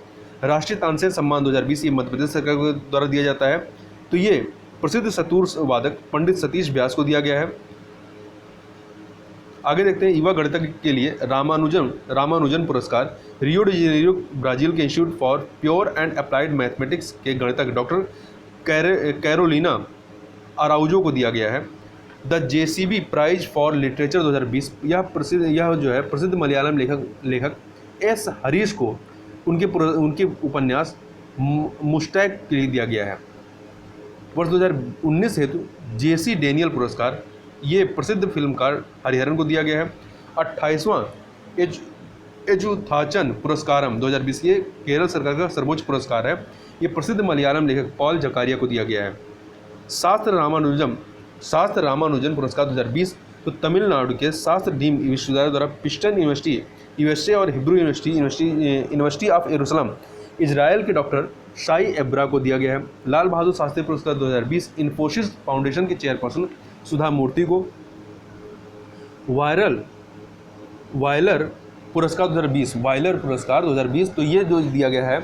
राष्ट्रीय तानसेन सम्मान 2020 ये मध्य प्रदेश सरकार द्वारा दिया जाता है तो ये प्रसिद्ध सतूर वादक पंडित सतीश व्यास को दिया गया है। आगे देखते हैं युवा गणितज्ञ के लिए रामानुजन पुरस्कार रियो डी जेनेरियो ब्राजील के institute for pure and applied mathematics के गणितज्ञ डॉक्टर कैरोलिना अराउजो को दिया गया है। The JCB prize for literature 2020 यह जो है प्रसिद्ध मलयालम लेखक S हरीश को उनके उपन्यास मुस्टैक के लिए दिया गया है। वर्ष 2019 हेतु जेसी डेनियल पुरस्कार ये प्रसिद्ध फिल्मकार हरिहरन को दिया गया है। 28वां एजुथाचन पुरस्कारम 2020 ये केरल सरकार का सर्वोच्च पुरस्कार है। ये प्रसिद्ध मलयालम लेखक पॉल जकारिया को दिया गया है। शास्त्र रामानुजन पुरस्कार 2020 तो तमिलनाडु के शास्त्र डीम विश्वविद्यालय द्वारा पिस्टन यूनिवर्सिटी यूएसए और हिब्रू यूनिवर्सिटी ऑफ यरूशलेम इजराइल के डॉक्टर शाई एब्रा को दिया गया है। लाल बहादुर शास्त्री पुरस्कार 2020 इन्फोसिस फाउंडेशन के चेयरपर्सन सुधा मूर्ति को। वायलर पुरस्कार 2020 तो ये जो दिया गया है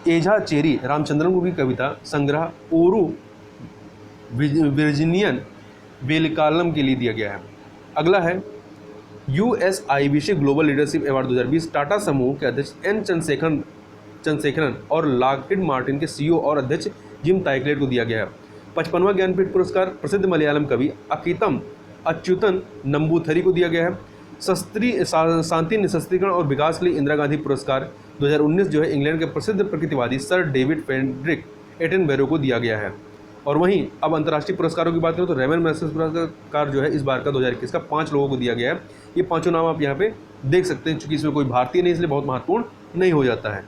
एजा चेरी रामचंद्रन को की कविता संग्रह ओरू वर्जीनियन वेलिकालम के लिए दिया गया है। अगला है USIBC global leadership award 2020 Tata समूह के अध्यक्ष एन चंद्रशेखरन और लॉकहीड मार्टिन के CEO और अध्यक्ष जिम ताइकलेट को दिया गया है। 55वां ज्ञानपीठ पुरस्कार प्रसिद्ध मलयालम कवि अच्युतन नंबूथरी को दिया गया है। शांति निशस्त्रीकरण और विकास के लिए इंदिरा गांधी पुरस्कार 2019 जो है इंग्लैंड के प्रसिद्ध प्रकृतिवादी सर डेविड फ्रेडरिक एटनबरो को दिया गया है। और वहीं अब अंतर्राष्ट्रीय पुरस्कारों की बात करें तो रेमन मैग्सेसे पुरस्कार जो है इस बार का 2021 का 5 लोगों को दिया गया है। ये पांचों नाम आप यहाँ पे देख सकते हैं, चूंकि इसमें कोई भारतीय नहीं इसलिए बहुत महत्वपूर्ण नहीं हो जाता है।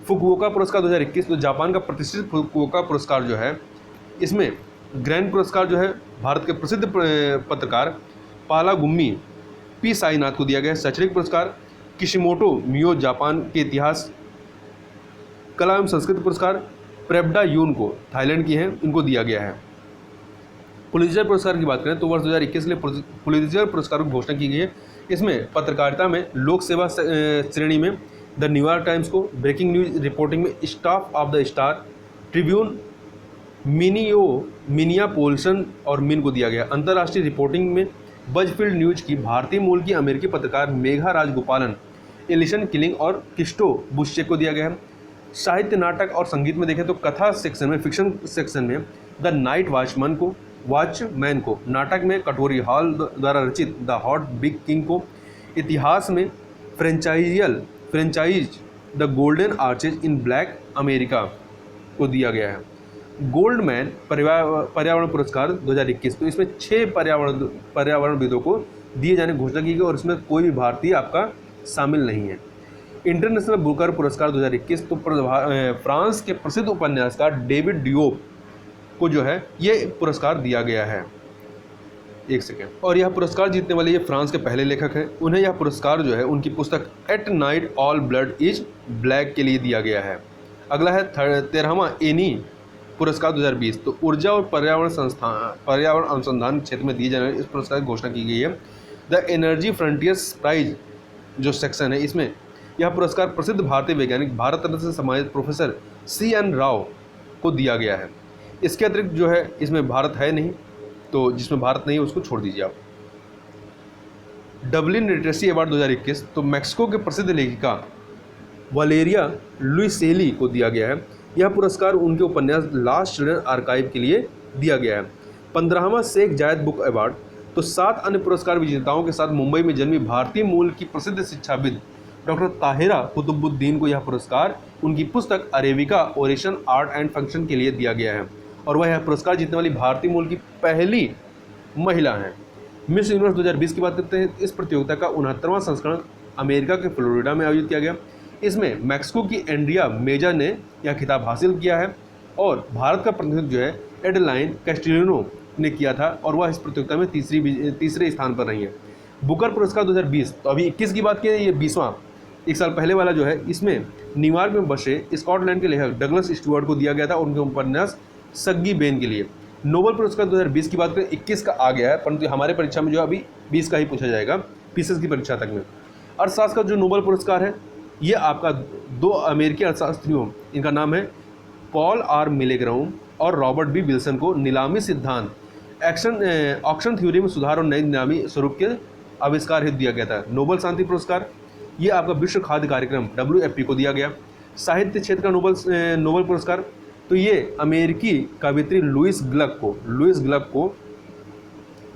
फुकुओका पुरस्कार 2021 तो जापान का प्रतिष्ठित फुकुओका पुरस्कार जो है इसमें ग्रैंड पुरस्कार जो है भारत के प्रसिद्ध पत्रकार पालागुम्मी पी साईनाथ को दिया गया है। शैक्षणिक पुरस्कार किशिमोटो मियो जापान के इतिहास कला एवं संस्कृति पुरस्कार प्रेबडा यून को थाईलैंड की हैं, इनको दिया गया है। पुलित्जर पुरस्कार की बात करें तो वर्ष 2021 के लिए पुलित्जर पुरस्कारों की घोषणा की गई है। इसमें पत्रकारिता में लोक सेवा श्रेणी में द न्यूयॉर्क टाइम्स को, ब्रेकिंग न्यूज रिपोर्टिंग में staff of the Star Tribune मिनियापोलिसन और मिन को दिया गया। अंतर्राष्ट्रीय रिपोर्टिंग में बजफील्ड न्यूज की भारतीय मूल की अमेरिकी पत्रकार मेघा राजगोपालन, एलिसन किलिंग और किस्टो बुश्चेक को दिया गया है। साहित्य, नाटक और संगीत में देखें तो कथा सेक्शन में, फिक्शन सेक्शन में द नाइट वॉचमैन को, नाटक में कटोरी हॉल द्वारा रचित द हॉट बिग किंग को, इतिहास में franchise the golden arches in black America को दिया गया है। गोल्डमैन पर्यावरण पुरस्कार 2021 तो इसमें 6 पर्यावरणविदों को दिए जाने की घोषणा की गई और इसमें कोई भी भारतीय आपका शामिल नहीं है। इंटरनेशनल बुकर पुरस्कार 2021 तो फ्रांस के प्रसिद्ध उपन्यासकार डेविड डियोप को जो है ये पुरस्कार दिया गया है। एक सेकेंड। और यह पुरस्कार जीतने वाले ये फ्रांस के पहले लेखक हैं। उन्हें यह पुरस्कार जो है उनकी पुस्तक at night all blood is black के लिए दिया गया है। अगला है 13वां एनी पुरस्कार 2020 तो ऊर्जा और पर्यावरण अनुसंधान क्षेत्र में दिए जाने वाले इस पुरस्कार की घोषणा की गई है। द एनर्जी फ्रंटियर्स प्राइज जो सेक्शन है इसमें यह पुरस्कार प्रसिद्ध भारतीय वैज्ञानिक भारत रत्न से सम्मानित प्रोफेसर CN राव को दिया गया है। इसके अतिरिक्त जो है इसमें भारत है नहीं, तो जिसमें भारत नहीं है उसको छोड़ दीजिए आप। डबलिन लिटरेसी अवार्ड 2021 तो मैक्सिको के प्रसिद्ध लेखिका वलेरिया लुइसेली को दिया गया है। यह पुरस्कार उनके उपन्यास लास्ट चिल्ड्रन आर्काइव के लिए दिया गया है। 15वां शेख जायद बुक अवार्ड तो 7 अन्य पुरस्कार विजेताओं के साथ मुंबई में जन्मी भारतीय मूल की प्रसिद्ध शिक्षाविद डॉक्टर ताहिरा कुतुबुद्दीन को यह पुरस्कार उनकी पुस्तक arabica oration art and function के लिए दिया गया है और वह यह पुरस्कार जीतने वाली भारतीय मूल की पहली महिला हैं। मिस यूनिवर्स 2020 की बात करते हैं। इस प्रतियोगिता का 69वां संस्करण अमेरिका के फ्लोरिडा में आयोजित किया गया। इसमें मैक्सिको की एंड्रिया मेजर ने यह खिताब हासिल किया है और भारत का प्रतिनिधित्व जो है एडलाइन कैस्टिलिनो ने किया था और वह इस प्रतियोगिता में तीसरे स्थान पर रही है। बुकर पुरस्कार 2020 तो अभी 21 की बात की है, ये 20वां एक साल पहले वाला जो है इसमें न्यूयॉर्क में बसे स्कॉटलैंड के लेखक डगलस स्टुअर्ट को दिया गया था और उनके उपन्यास सग्गी बेन के लिए। नोबेल पुरस्कार 2020 की बात करें 21 का आ गया है, परंतु हमारे परीक्षा में जो अभी 20 का ही पूछा जाएगा पीसेस की परीक्षा तक में। अर्थशास्त्र का जो नोबेल पुरस्कार है ये आपका 2 अमेरिकी अर्थशास्त्रियों, इनका नाम है पॉल आर मिलेग्राउम और रॉबर्ट बी विल्सन को नीलामी सिद्धांत ऑक्शन थ्योरी में सुधार और नई नीलामी स्वरूप के आविष्कार हेतु दिया गया था। नोबेल शांति पुरस्कार ये आपका विश्व खाद्य कार्यक्रम WFP को दिया गया। साहित्य क्षेत्र का नोबेल पुरस्कार तो ये अमेरिकी कवियत्री लुइस ग्लक को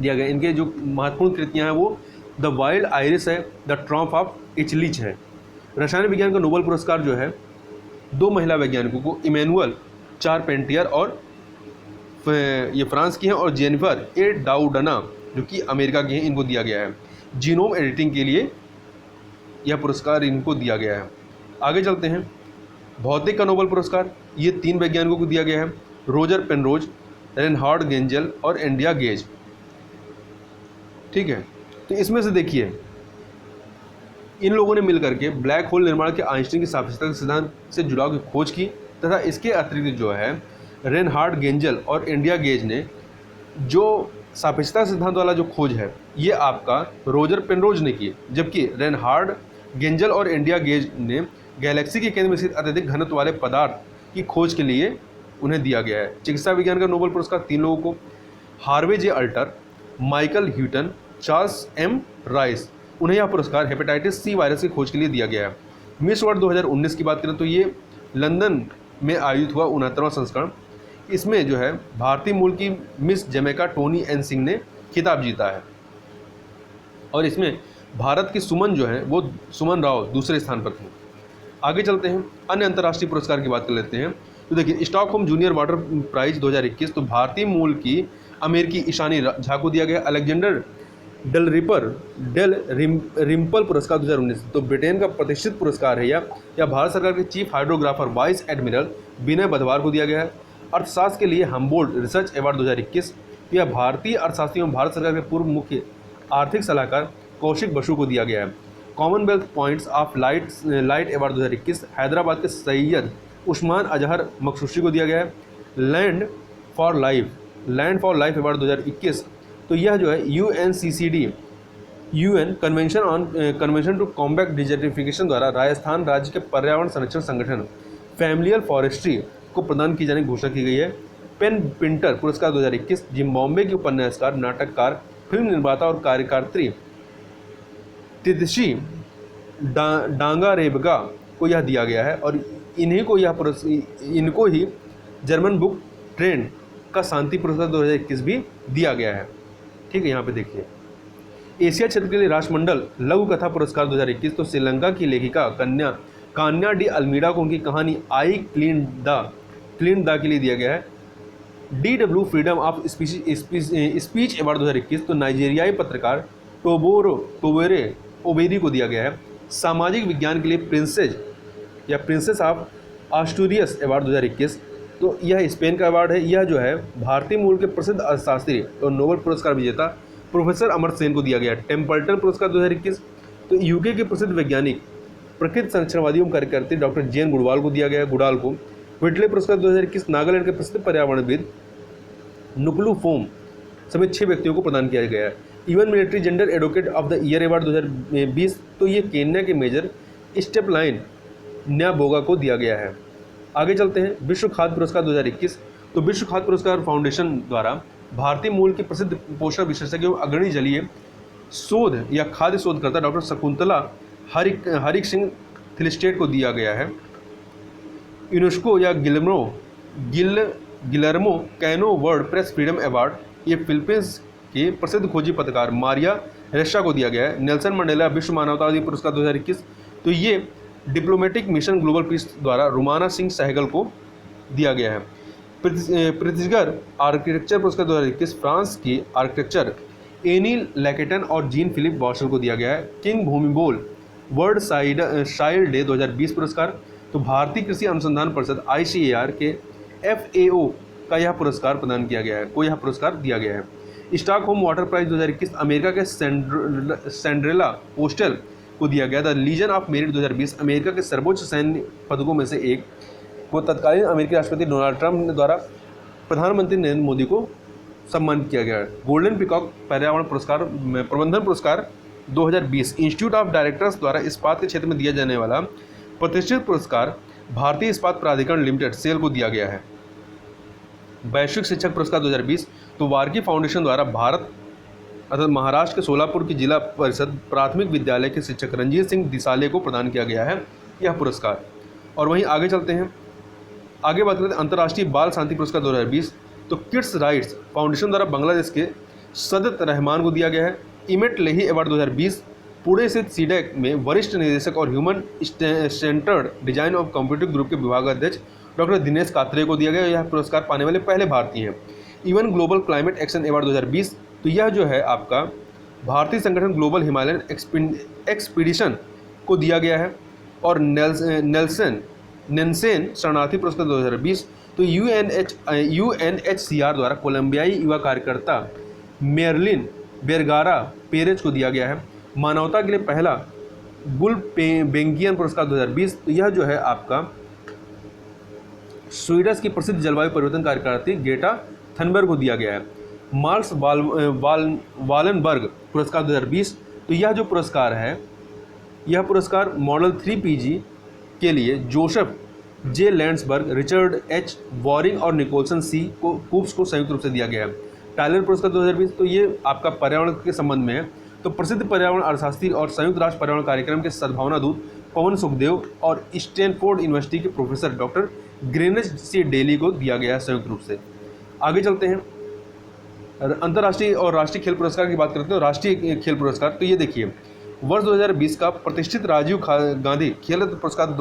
दिया गया। इनके जो महत्वपूर्ण कृतियाँ हैं वो द वाइल्ड आइरिस है, द ट्रम्प ऑफ इचलिच है। रसायन विज्ञान का नोबेल पुरस्कार जो है 2 महिला वैज्ञानिकों को इमैनुअल चारपेंटियर और ये फ्रांस की हैं, और जेनिफर ए डाउडना जो कि अमेरिका की हैं, इनको दिया गया है। जीनोम एडिटिंग के लिए यह पुरस्कार इनको दिया गया है। आगे चलते हैं, भौतिक का नोबेल पुरस्कार ये 3 वैज्ञानिकों को दिया गया है, रोजर पेनरोज, रेनहार्ड गेंजल और इंडिया गेज। ठीक है, तो इसमें से देखिए इन लोगों ने मिलकर के ब्लैक होल निर्माण के आइंस्टीन की सापेक्षता के सिद्धांत से जुड़ाव की खोज की, तथा इसके अतिरिक्त जो है रेनहार्ड गेंजल और इंडिया गेज ने जो सापेक्षता सिद्धांत वाला जो खोज है ये आपका रोजर पेनरोज ने की, जबकि रेनहार्ड गेंजल और इंडिया गेज ने गैलेक्सी के केंद्र में स्थित अत्यधिक घनत्व वाले पदार्थ की खोज के लिए उन्हें दिया गया है। चिकित्सा विज्ञान का नोबेल पुरस्कार 3 लोगों को, Harvey J Alter, Michael Houghton, Charles M Rice, उन्हें यह पुरस्कार हेपेटाइटिस सी वायरस की खोज के लिए दिया गया है। मिस वर्ल्ड 2019 की बात करें तो ये लंदन में आयोजित हुआ 69वां संस्करण। इसमें जो है भारतीय मूल की miss Jamaica Tony N Singh ने खिताब जीता है, और इसमें भारत की सुमन जो है वो सुमन राव दूसरे स्थान पर थी। आगे चलते हैं, अन्य अंतर्राष्ट्रीय पुरस्कार की बात कर लेते हैं। तो देखिए स्टॉकहोम जूनियर वाटर प्राइज 2021 तो भारतीय मूल की अमेरिकी ईशानी झा को दिया गया। अलेक्जेंडर डेल रिम्पल पुरस्कार 2019 तो ब्रिटेन का प्रतिष्ठित पुरस्कार है या भारत सरकार के चीफ हाइड्रोग्राफर वाइस एडमिरल विनय बधवार को दिया गया है। अर्थशास्त्र के लिए हम्बोल्ट रिसर्च अवार्ड 2021 यह भारतीय अर्थशास्त्री एवं भारत सरकार के पूर्व मुख्य आर्थिक सलाहकार कौशिक बसु को दिया गया है। Commonwealth points of light award 2021 Hyderabad के सैयद उस्मान अजहर मखसूसी को दिया गया है। लैंड फॉर लाइफ अवार्ड 2021 तो यह जो है UNCCD UN convention to combat desertification द्वारा राजस्थान राज्य के पर्यावरण संरक्षण संगठन फैमिलियल फॉरेस्ट्री को प्रदान की जाने की घोषणा की गई है। पेन पिंटर पुरस्कार 2021 जिम्बाब्वे के उपन्यासकार, नाटककार, फिल्म निर्माता और कार्यकर्त्री तिदशी डांगारेबगा को यह दिया गया है, और इनको ही जर्मन बुक ट्रेंड का शांति पुरस्कार 2021 भी दिया गया है। ठीक है, यहाँ पे देखिए एशिया क्षेत्र के लिए राष्ट्रमंडल लघु कथा पुरस्कार 2021 तो श्रीलंका की लेखिका कान्या डी अल्मीडा को उनकी कहानी आई क्लीन द के लिए दिया गया है। DW freedom of speech award 2021 तो नाइजीरियाई पत्रकार टोबोरे ओबेरी को दिया गया है। सामाजिक विज्ञान के लिए प्रिंसेस ऑफ आस्टूरियस अवार्ड 2021 तो यह स्पेन का अवार्ड है। यह जो है भारतीय मूल के प्रसिद्ध अर्थशास्त्री और नोबेल पुरस्कार विजेता प्रोफेसर अमर्त्य सेन को दिया गया है। टेम्पल्टन पुरस्कार 2021 तो यूके के प्रसिद्ध वैज्ञानिक, प्रकृति संरक्षणवादी एवं कार्यकर्त्री डॉक्टर जेन गुडवाल को दिया गया है। गुडाल को व्हिटले पुरस्कार 2021 नागालैंड के प्रसिद्ध पर्यावरणविद नुकलू फोम समेत 6 व्यक्तियों को प्रदान किया गया है। Even military gender advocate of the year award 2020 तो ये केन्या के मेजर स्टेपलाइन न्याबोगा को दिया गया है। आगे चलते हैं, विश्व खाद्य पुरस्कार 2021 तो विश्व खाद्य पुरस्कार फाउंडेशन द्वारा भारतीय मूल के प्रसिद्ध पोषण विशेषज्ञ एवं अग्रणी जलीय शोध या खाद्य शोधकर्ता डॉक्टर शकुंतला हरिक सिंह थिलिस्टेट को दिया गया है। यूनेस्को या Guillermo canoe world press freedom award ये फिलीपींस के प्रसिद्ध खोजी पत्रकार मारिया रेशा को दिया गया है। नेल्सन मंडेला विश्व मानवतावादी पुरस्कार 2021 तो ये डिप्लोमेटिक मिशन ग्लोबल पीस द्वारा रुमाना सिंह सहगल को दिया गया है। प्रित्जगर आर्किटेक्चर पुरस्कार 2021 फ्रांस की आर्किटेक्चर एनी लैकेटन और जीन फिलिप बॉशल को दिया गया है। King Bhumibol world child day 2020 पुरस्कार तो भारतीय कृषि अनुसंधान परिषद ICAR के FAO का यह पुरस्कार प्रदान किया गया है, को यह पुरस्कार दिया गया है। स्टॉकहोम वाटर प्राइज 2021 अमेरिका के सैंड्रेला पोस्टल को दिया गया था। लीजन ऑफ मेरिट 2020 अमेरिका के सर्वोच्च सैन्य पदकों में से एक को तत्कालीन अमेरिकी राष्ट्रपति डोनाल्ड ट्रंप द्वारा प्रधानमंत्री नरेंद्र मोदी को सम्मानित किया गया है। गोल्डन पीकॉक पर्यावरण पुरस्कार प्रबंधन पुरस्कार 2020 इंस्टीट्यूट ऑफ डायरेक्टर्स द्वारा इस्पात के क्षेत्र में दिया जाने वाला प्रतिष्ठित पुरस्कार भारतीय इस्पात प्राधिकरण लिमिटेड सेल को दिया गया है। वैश्विक शिक्षक पुरस्कार 2020 तो वार्की फाउंडेशन द्वारा भारत अर्थात महाराष्ट्र के सोलापुर की जिला परिषद प्राथमिक विद्यालय के शिक्षक रंजीत सिंह दिसाले को प्रदान किया गया है यह पुरस्कार। और वहीं आगे चलते हैं, आगे बात करते हैं अंतर्राष्ट्रीय बाल शांति पुरस्कार 2020 तो किड्स राइट्स फाउंडेशन द्वारा बांग्लादेश के सदत रहमान को दिया गया है। इमेट लेही अवार्ड 2020 पुणे स्थित सीडेक में वरिष्ठ निदेशक और human centred design of computer group के विभागाध्यक्ष डॉक्टर दिनेश कात्रे को दिया गया, यह पुरस्कार पाने वाले पहले भारतीय हैं। Even global climate action award 2020, तो यह जो है आपका भारतीय संगठन ग्लोबल हिमालयन एक्सपीडिशन को दिया गया है। और नेल्सन शरणार्थी पुरस्कार 2020, तो UNHCR द्वारा कोलंबियाई युवा कार्यकर्ता मेरलिन बेरगारा पेरेज को दिया गया है। मानवता के लिए पहला गुलबेंगियन पुरस्कार 2020, तो यह जो है आपका स्वीडन की प्रसिद्ध जलवायु परिवर्तन कार्यकर्ती ग्रेटा थनबर्ग को दिया गया है। मार्क्स वालनबर्ग पुरस्कार 2020, तो यह जो पुरस्कार है, यह पुरस्कार मॉडल 3PG के लिए जोसेफ जे लैंड्सबर्ग, रिचर्ड एच वॉरिंग और निकोलसन सी कूप्स को संयुक्त रूप से दिया गया है। टाइलर पुरस्कार 2020, तो ये आपका पर्यावरण के संबंध में है। तो प्रसिद्ध पर्यावरण अर्थशास्त्री और संयुक्त राष्ट्र पर्यावरण कार्यक्रम के सद्भावना दूत पवन सुखदेव और स्टैनफोर्ड यूनिवर्सिटी के प्रोफेसर डॉक्टर ग्रेनेज सी डेली को दिया गया है संयुक्त रूप से। आगे चलते हैं, अंतर्राष्ट्रीय और राष्ट्रीय खेल पुरस्कार की बात करते हैं। राष्ट्रीय खेल पुरस्कार, तो ये देखिए वर्ष 2020 का प्रतिष्ठित राजीव गांधी खेल रत्न पुरस्कार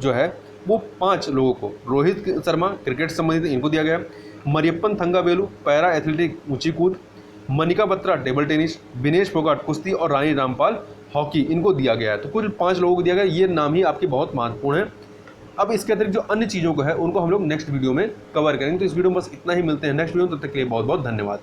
जो है वो 5 लोगों को, रोहित शर्मा क्रिकेट संबंधित इनको दिया गया, मरियप्पन थंगावेलु पैरा एथलेटिक ऊंची कूद, मनिका बत्रा टेबल टेनिस, विनेश फोगाट कुश्ती और रानी रामपाल हॉकी, इनको दिया गया है। तो कुल 5 लोगों को दिया गया। ये नाम ही आपके बहुत महत्वपूर्ण है। अब इसके अतिरिक्त जो अन्य चीज़ों को है उनको हम लोग नेक्स्ट वीडियो में कवर करेंगे। तो इस वीडियो में बस इतना ही, मिलते हैं नेक्स्ट वीडियो में, तब तक के लिए बहुत बहुत धन्यवाद।